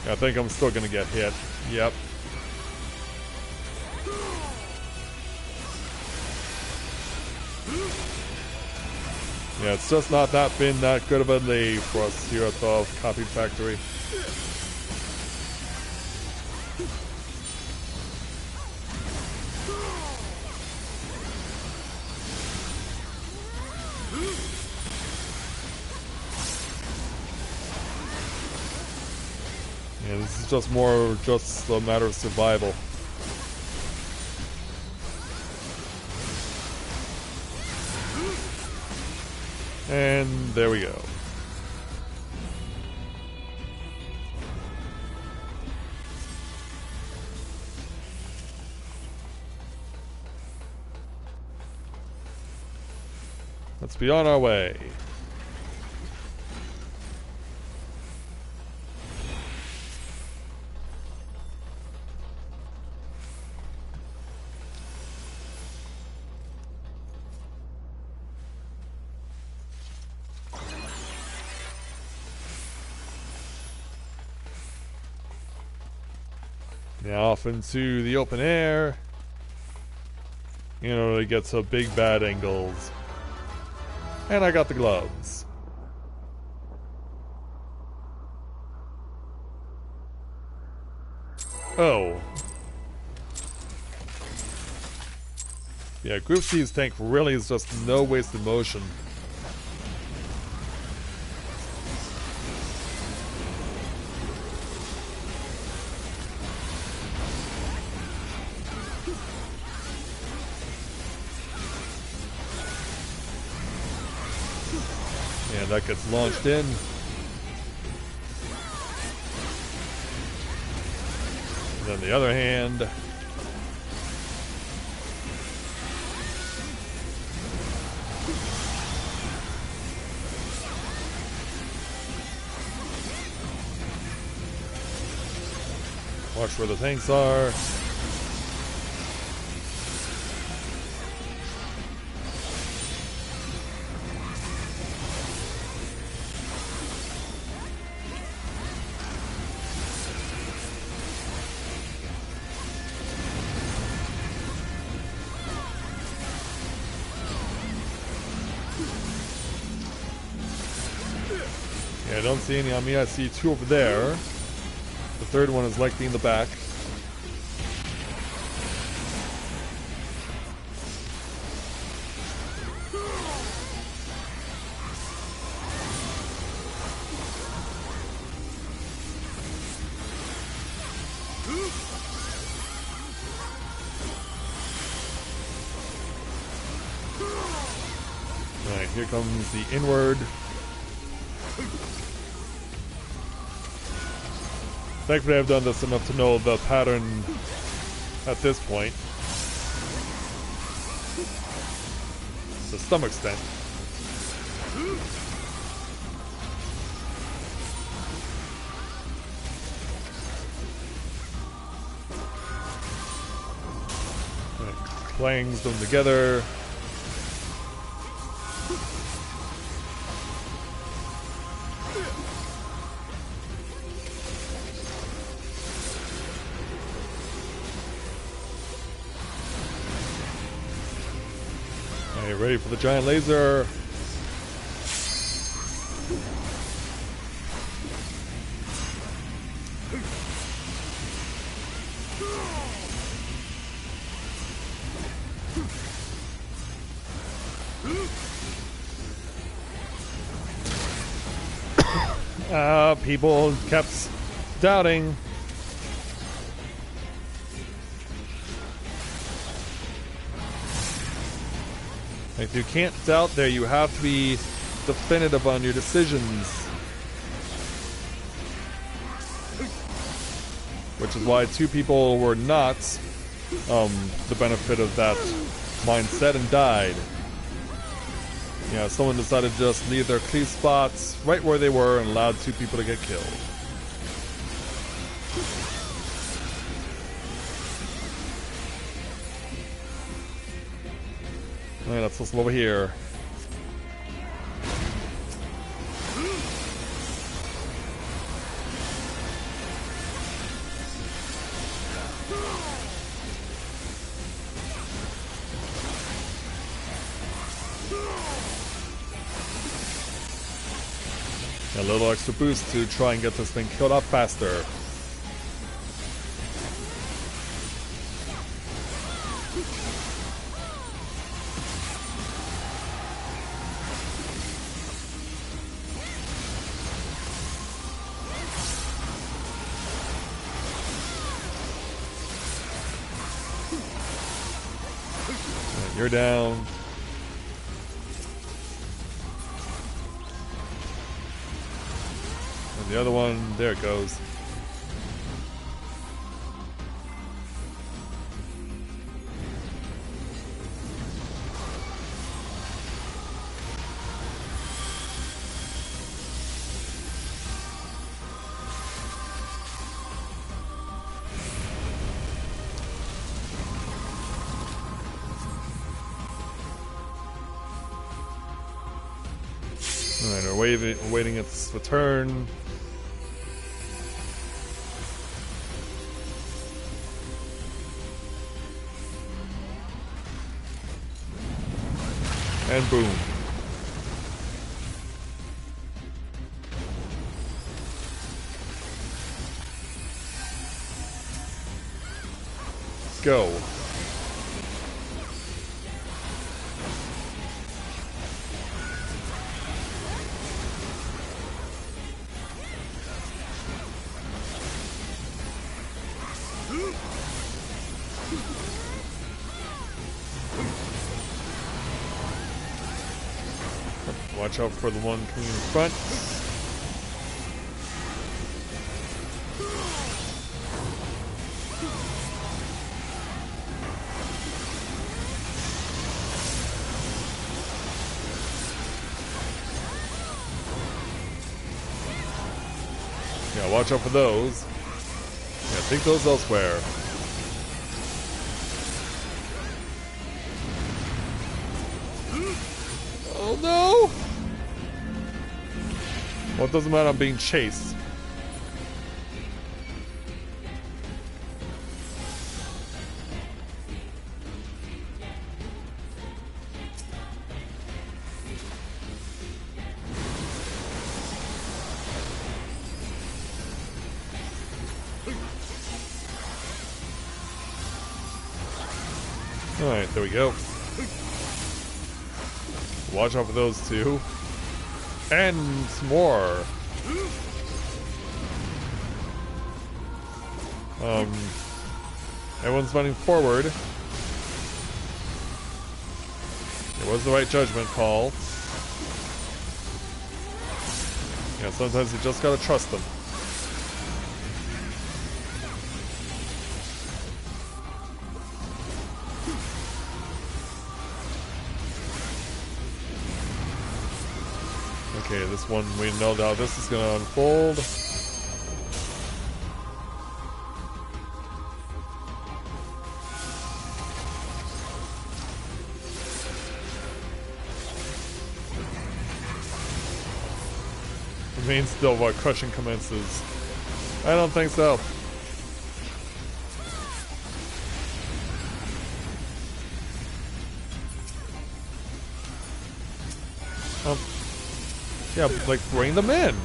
I think I'm still gonna get hit. Yep. Yeah, it's just not been that good of a day for us here at the Copy Factory. Yeah, this is just more just a matter of survival. And there we go. Let's be on our way. Now off into the open air. You know, to get some big bad angles. And I got the gloves. Oh. Yeah, Group C's tank really is just no wasted motion. And that gets launched in. And then the other hand. Watch where the tanks are. I don't see any on me. I see two over there. The third one is likely in the back. Alright, here comes the inward. Thankfully I've done this enough to know the pattern at this point. To some extent. Clangs them together. Ready for the giant laser. People kept doubting. If you can't doubt there, you have to be definitive on your decisions. Which is why two people were not the benefit of that mindset and died. Yeah, someone decided to just leave their cleave spots right where they were and allowed two people to get killed. Alright, let's listen over here. A little extra boost to try and get this thing killed off faster. Right, you're down. The other one, there it goes. Alright, we're waiting its return. And boom. Go. Watch out for the one coming in front. Yeah, watch out for those. Yeah, take those elsewhere. Oh no! Well, it doesn't matter, I'm being chased. Alright, there we go. Watch out for those two. And more. Everyone's running forward. It was the right judgment call. Yeah, sometimes you just gotta trust them. Okay, this one, we know how this is gonna unfold. Remain still while crushing commences. I don't think so. Yeah, like, bring them in.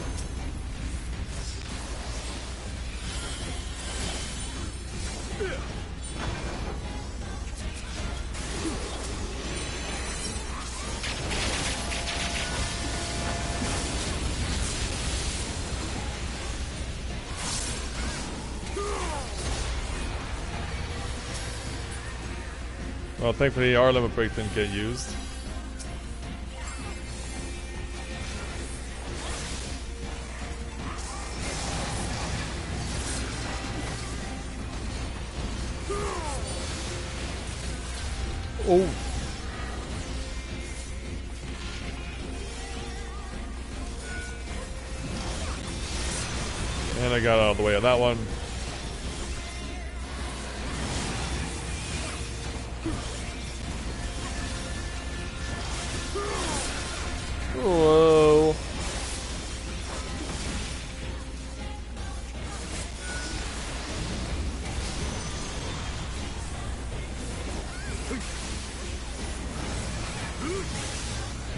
Well, thankfully our limit break didn't get used. Oh. And I got out of the way of that one. Whoa.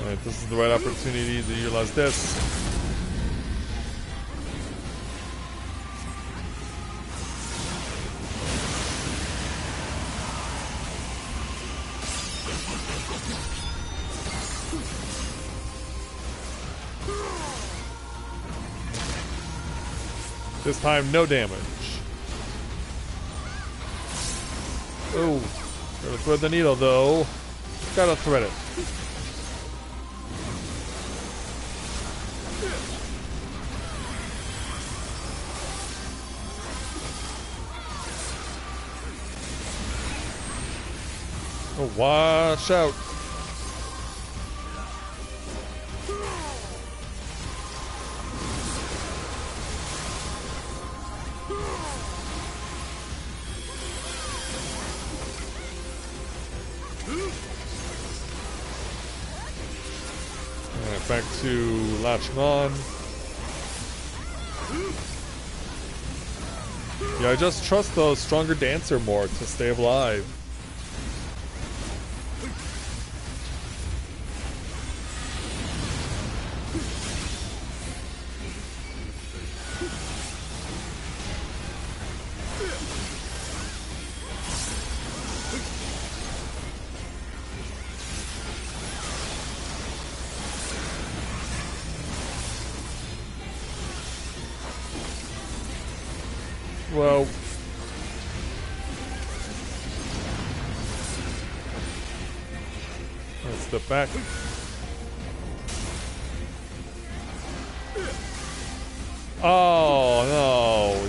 Alright, this is the right opportunity to utilize this. This time, no damage. Oh, gotta thread the needle though. Gotta thread it. Oh, watch out. Alright, back to latching on. Yeah, I just trust the stronger dancer more to stay alive. Well, let's step back. Oh no,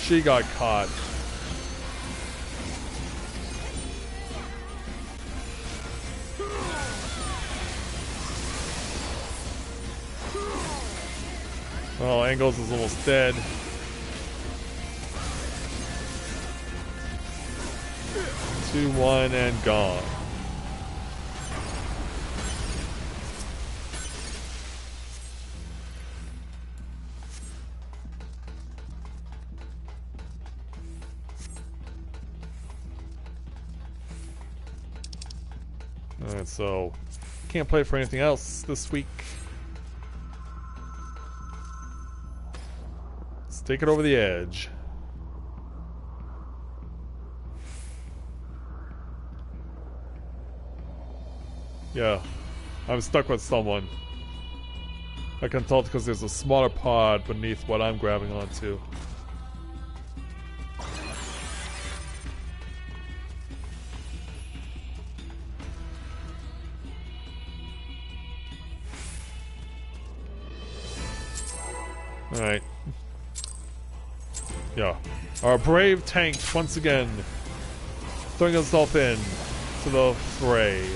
she got caught. Oh, Angles is almost dead. 2-1 and gone. Alright, so can't play for anything else this week. Let's take it over the edge. Yeah, I'm stuck with someone. I can tell because there's a smaller pod beneath what I'm grabbing onto. Alright. Yeah. Our brave tank, once again, throwing himself in to the fray.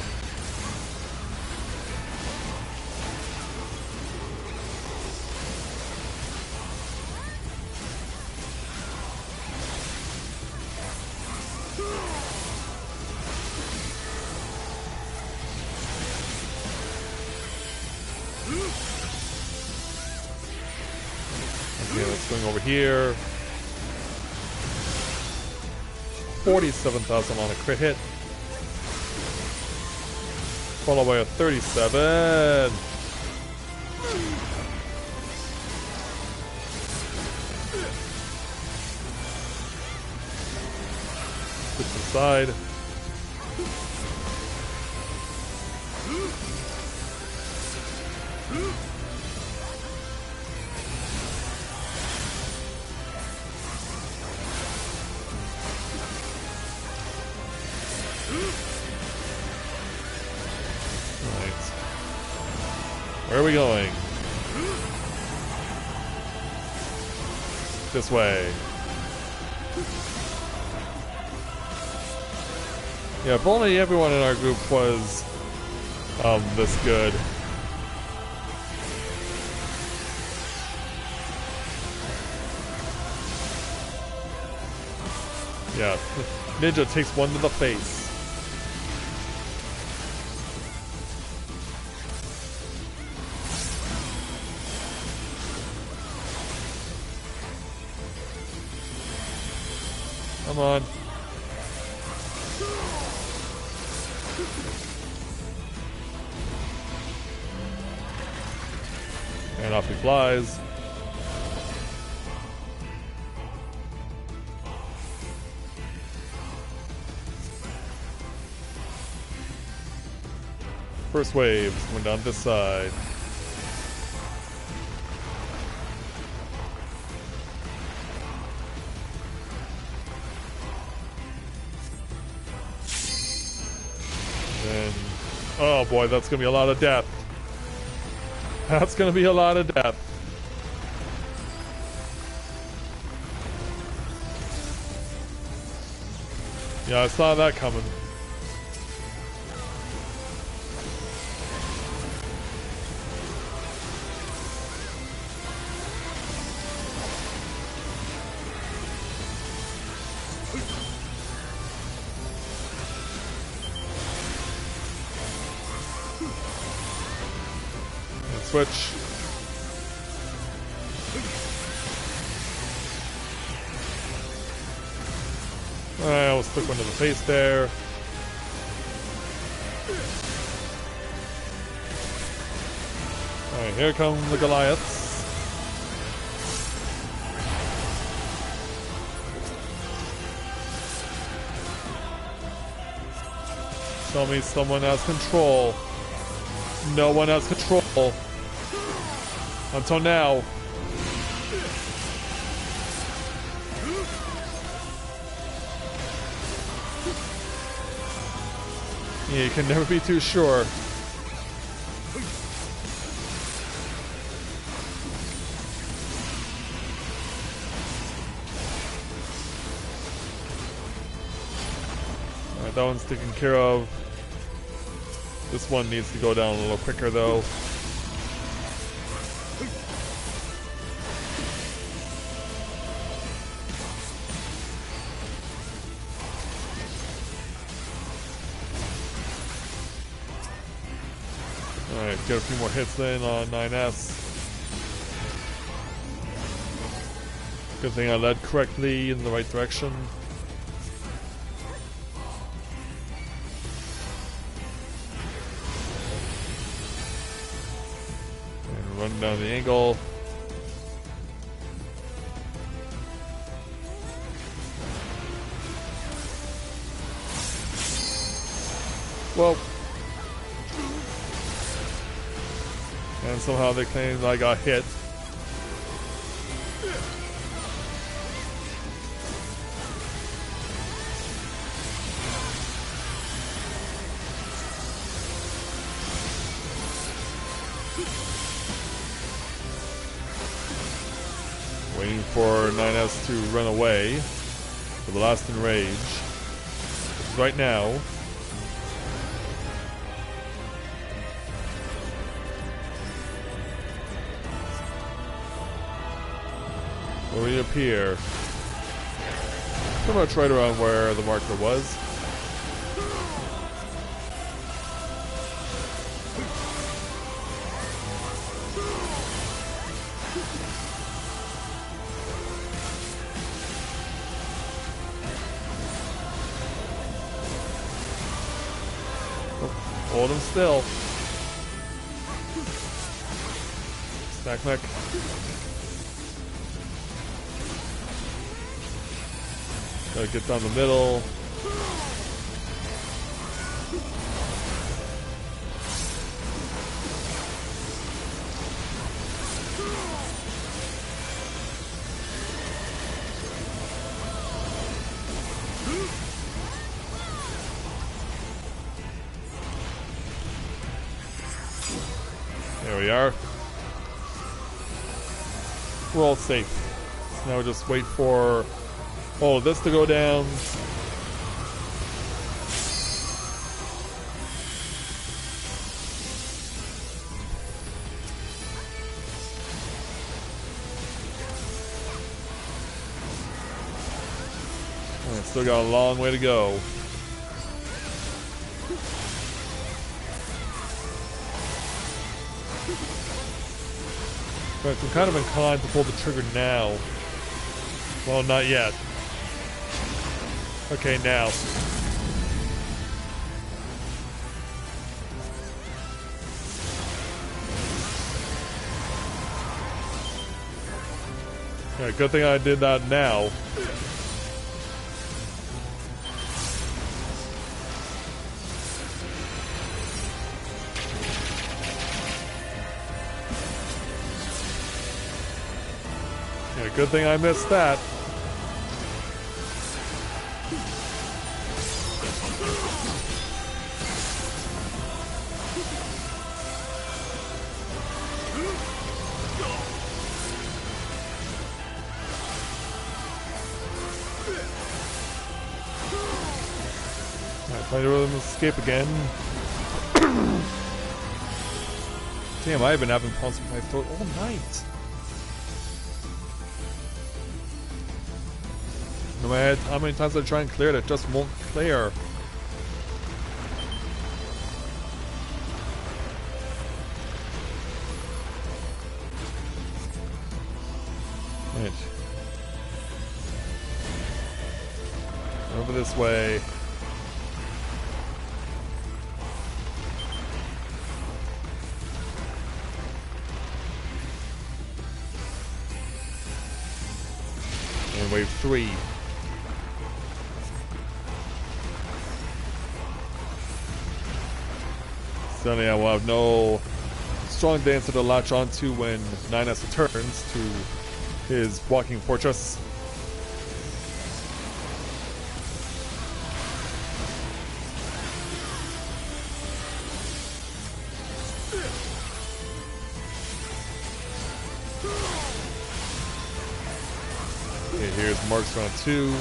Okay, let's swing over here. 47,000 on a crit hit. Followed by a 37. Put to the side. Where are we going? This way. Yeah, if only everyone in our group was this good. Yeah, Ninja takes one to the face. Come on. And off he flies. First wave coming down this side. And oh boy, that's gonna be a lot of death. That's gonna be a lot of death. Yeah, I saw that coming. Switch. I almost took one to the face there. Alright, here come the Goliaths. Tell me someone has control. No one has control. Until now. Yeah, you can never be too sure. Alright, that one's taken care of. This one needs to go down a little quicker though. Alright, get a few more hits in on 9S. Good thing I led correctly in the right direction. And run down the angle. Well. And somehow they claimed I got hit. Waiting for 9S to run away for the last enrage. Which is right now. Where we appear. Pretty much right around where the marker was. Hold him still. Stack mech. Gotta get down the middle. There we are. We're all safe. So now we just wait for all of this to go down. And still got a long way to go. But I'm kind of inclined to pull the trigger now. Well, not yet. Okay, now. Yeah, good thing I did that now. Yeah, good thing I missed that. Try to let him escape again. Damn, I've been having problems with my throat all night. No matter how many times I try and clear it, it just won't clear. Right. Over this way. And wave 3. Suddenly I will have no strong dancer to latch onto when 9S returns to his walking fortress. Okay, here's Mark's round 2.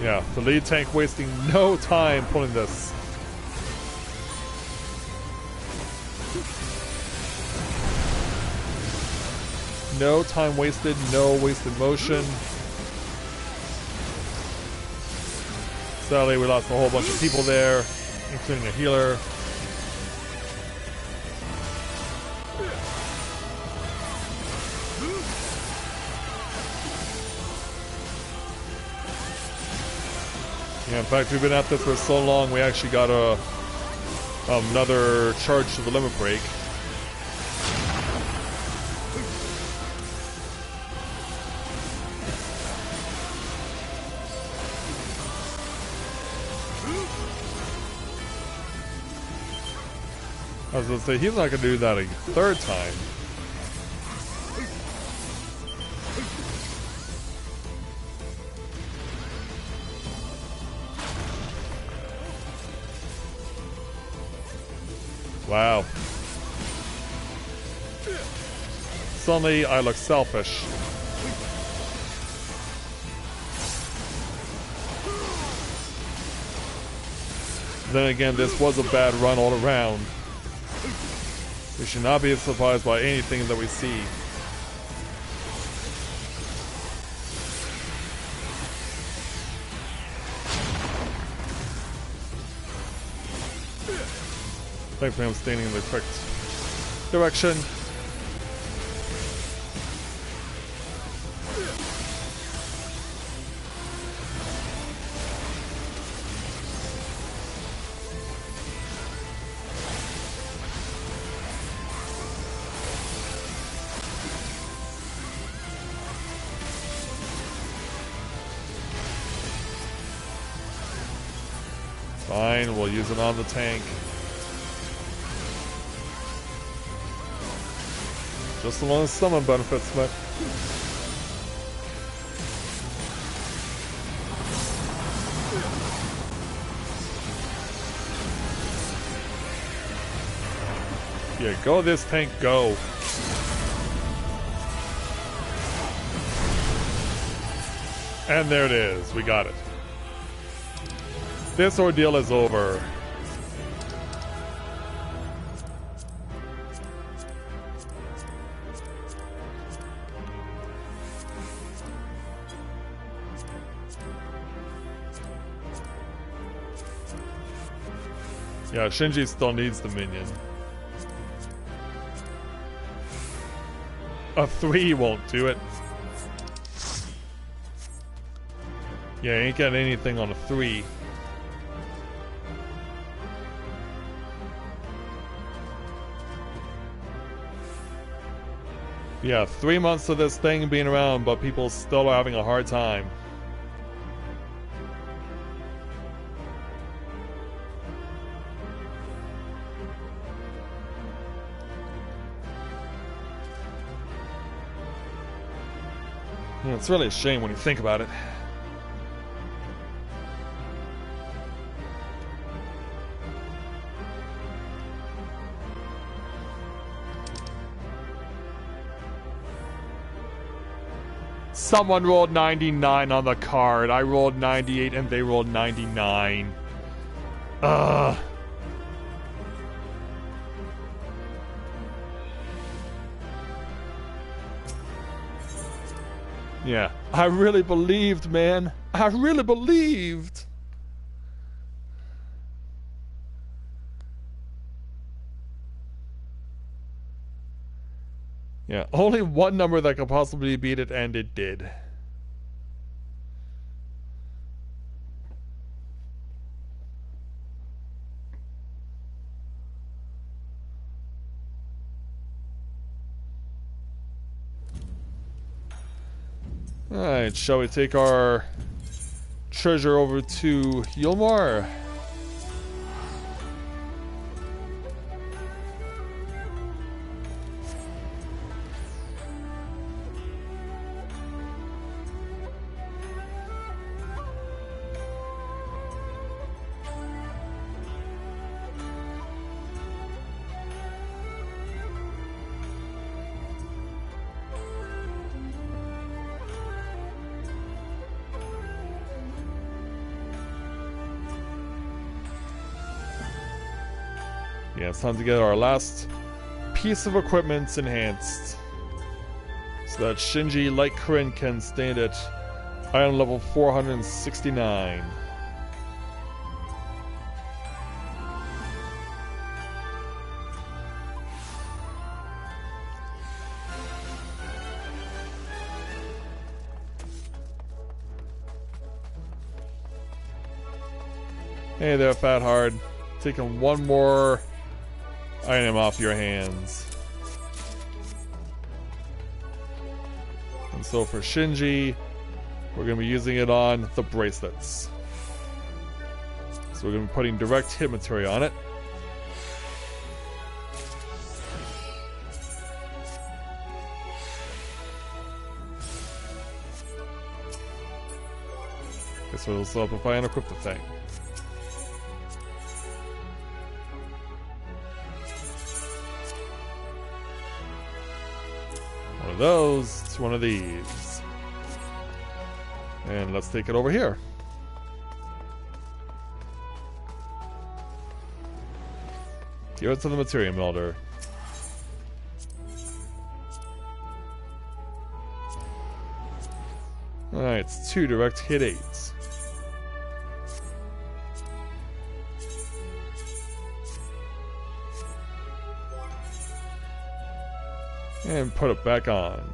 Yeah, the lead tank wasting no time pulling this. No time wasted, no wasted motion. Sadly, we lost a whole bunch of people there, including a healer. Yeah, in fact, we've been at this for so long, we actually got another charge to the limit break. I was going to say, he's not going to do that a third time. Wow. Suddenly, I look selfish. Then again, this was a bad run all around. We should not be surprised by anything that we see. Thankfully, I'm standing in the correct direction. Fine, we'll use it on the tank. Just along with summon benefits, but Yeah, go this tank, go. And there it is. We got it. This ordeal is over. Yeah, Shinji still needs the minion. A 3 won't do it. Yeah, ain't got anything on a 3. Yeah, 3 months of this thing being around, but people still are having a hard time. Yeah, it's really a shame when you think about it. Someone rolled 99 on the card. I rolled 98 and they rolled 99. Ugh. Yeah, I really believed, man. I really believed. Yeah, only one number that could possibly beat it, and it did. Alright, shall we take our treasure over to Yulmar? Yeah, it's time to get our last piece of equipment enhanced. So that Shinji, like Corinne, can stand at item level 469. Hey there, Fat Hard. Taking one more item off your hands. And so for Shinji, we're going to be using it on the bracelets. So we're going to be putting direct hit material on it. Guess we'll still up if I unequip the thing. One of those to one of these. And let's take it over here. Give it to the materia melder. Alright, it's 2 direct hit 8s. And put it back on.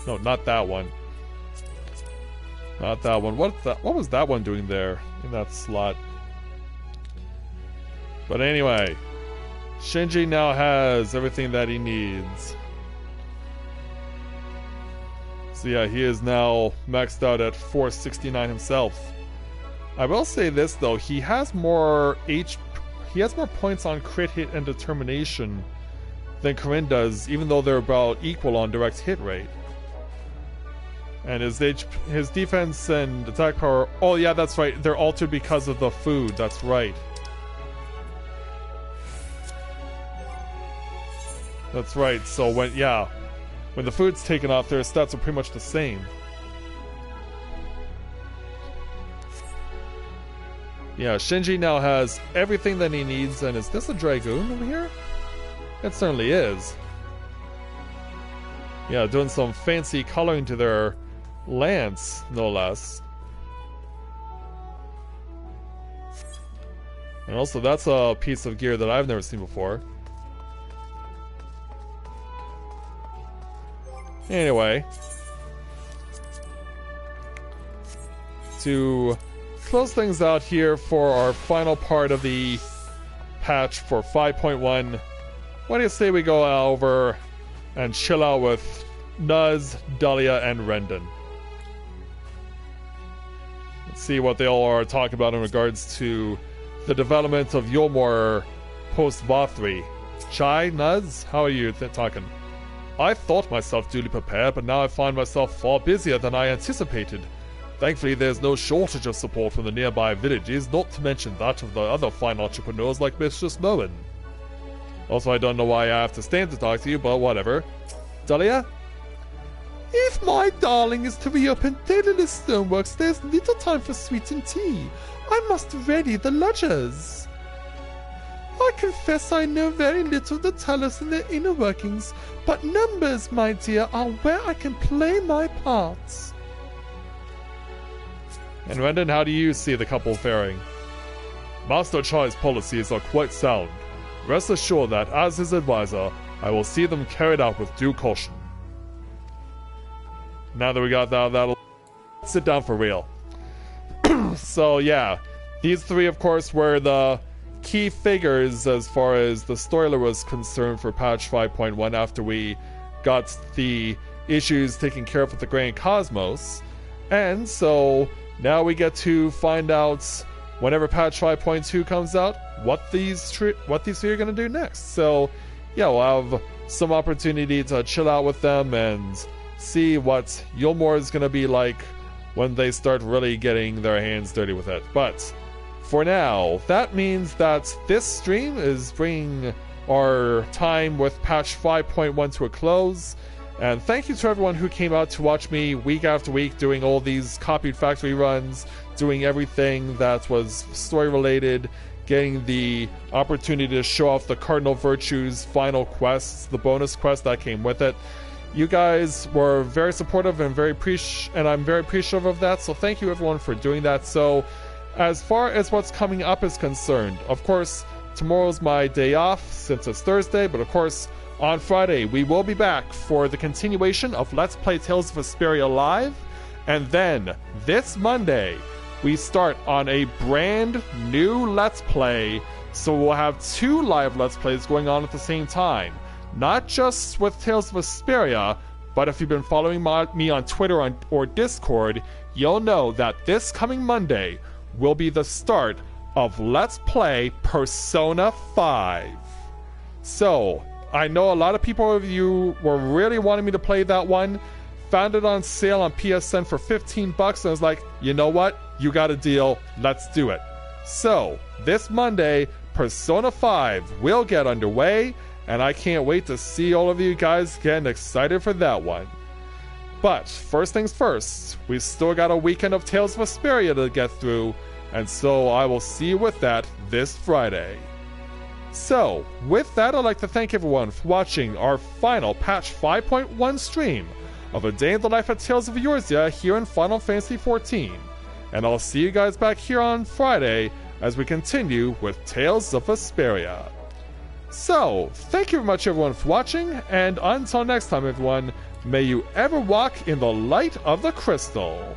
No, not that one. Not that one. What was that one doing there in that slot? But anyway, Shinji now has everything that he needs. So yeah, he is now maxed out at 469 himself. I will say this though, he has more points on crit hit and determination than Corinne does, even though they're about equal on direct hit rate. And his defense and attack power, oh yeah, that's right, they're altered because of the food, that's right. That's right, so when the food's taken off, their stats are pretty much the same. Yeah, Shinji now has everything that he needs, and is this a Dragoon over here? It certainly is. Yeah, doing some fancy coloring to their lance, no less. And also, that's a piece of gear that I've never seen before. Anyway. To close things out here for our final part of the patch for 5.1, what do you say we go over and chill out with Nuz, Dahlia, and Rendon? Let's see what they all are talking about in regards to the development of Eorzea post VOD3. Chai, Nuz, how are you talking? I thought myself duly prepared, but now I find myself far busier than I anticipated. Thankfully, there's no shortage of support from the nearby villages, not to mention that of the other fine entrepreneurs like Mistress Moen. Also, I don't know why I have to stand to talk to you, but whatever. Dahlia? If my darling is to reopen Daedalus Stoneworks, there's little time for sweetened tea. I must ready the lodgers. I confess I know very little to tell us in their inner workings, but numbers, my dear, are where I can play my parts. And Rendon, how do you see the couple faring? Master Chai's policies are quite sound. Rest assured that, as his advisor, I will see them carried out with due caution. Now that we got that'll sit down for real. So yeah, these three, of course, were the key figures as far as the storyline was concerned for patch 5.1 after we got the issues taken care of with the Grand Cosmos. And so now we get to find out, whenever patch 5.2 comes out, what these three are going to do next. So yeah, we'll have some opportunity to chill out with them and see what Eorzea is going to be like when they start really getting their hands dirty with it. But for now, that means that this stream is bringing our time with patch 5.1 to a close. And thank you to everyone who came out to watch me week after week doing all these copied factory runs, doing everything that was story related, getting the opportunity to show off the Cardinal Virtues final quests, the bonus quest that came with it. You guys were very supportive and I'm very appreciative of that, so thank you everyone for doing that. So as far as what's coming up is concerned, of course, tomorrow's my day off since it's Thursday, but of course, on Friday, we will be back for the continuation of Let's Play Tales of Vesperia Live, and then this Monday, we start on a brand new Let's Play, so we'll have 2 live Let's Plays going on at the same time. Not just with Tales of Vesperia, but if you've been following me on Twitter or Discord, you'll know that this coming Monday will be the start of Let's Play Persona 5. So, I know a lot of people of you were really wanting me to play that one. Found it on sale on PSN for $15 and I was like, you know what? You got a deal. Let's do it. So, this Monday, Persona 5 will get underway, and I can't wait to see all of you guys getting excited for that one. But, first things first, we've still got a weekend of Tales of Vesperia to get through, and so I will see you with that this Friday. So, with that, I'd like to thank everyone for watching our final patch 5.1 stream of A Day in the Life of Tales of Eorzea here in Final Fantasy XIV. And I'll see you guys back here on Friday as we continue with Tales of Vesperia. So, thank you very much everyone for watching, and until next time everyone, may you ever walk in the light of the crystal.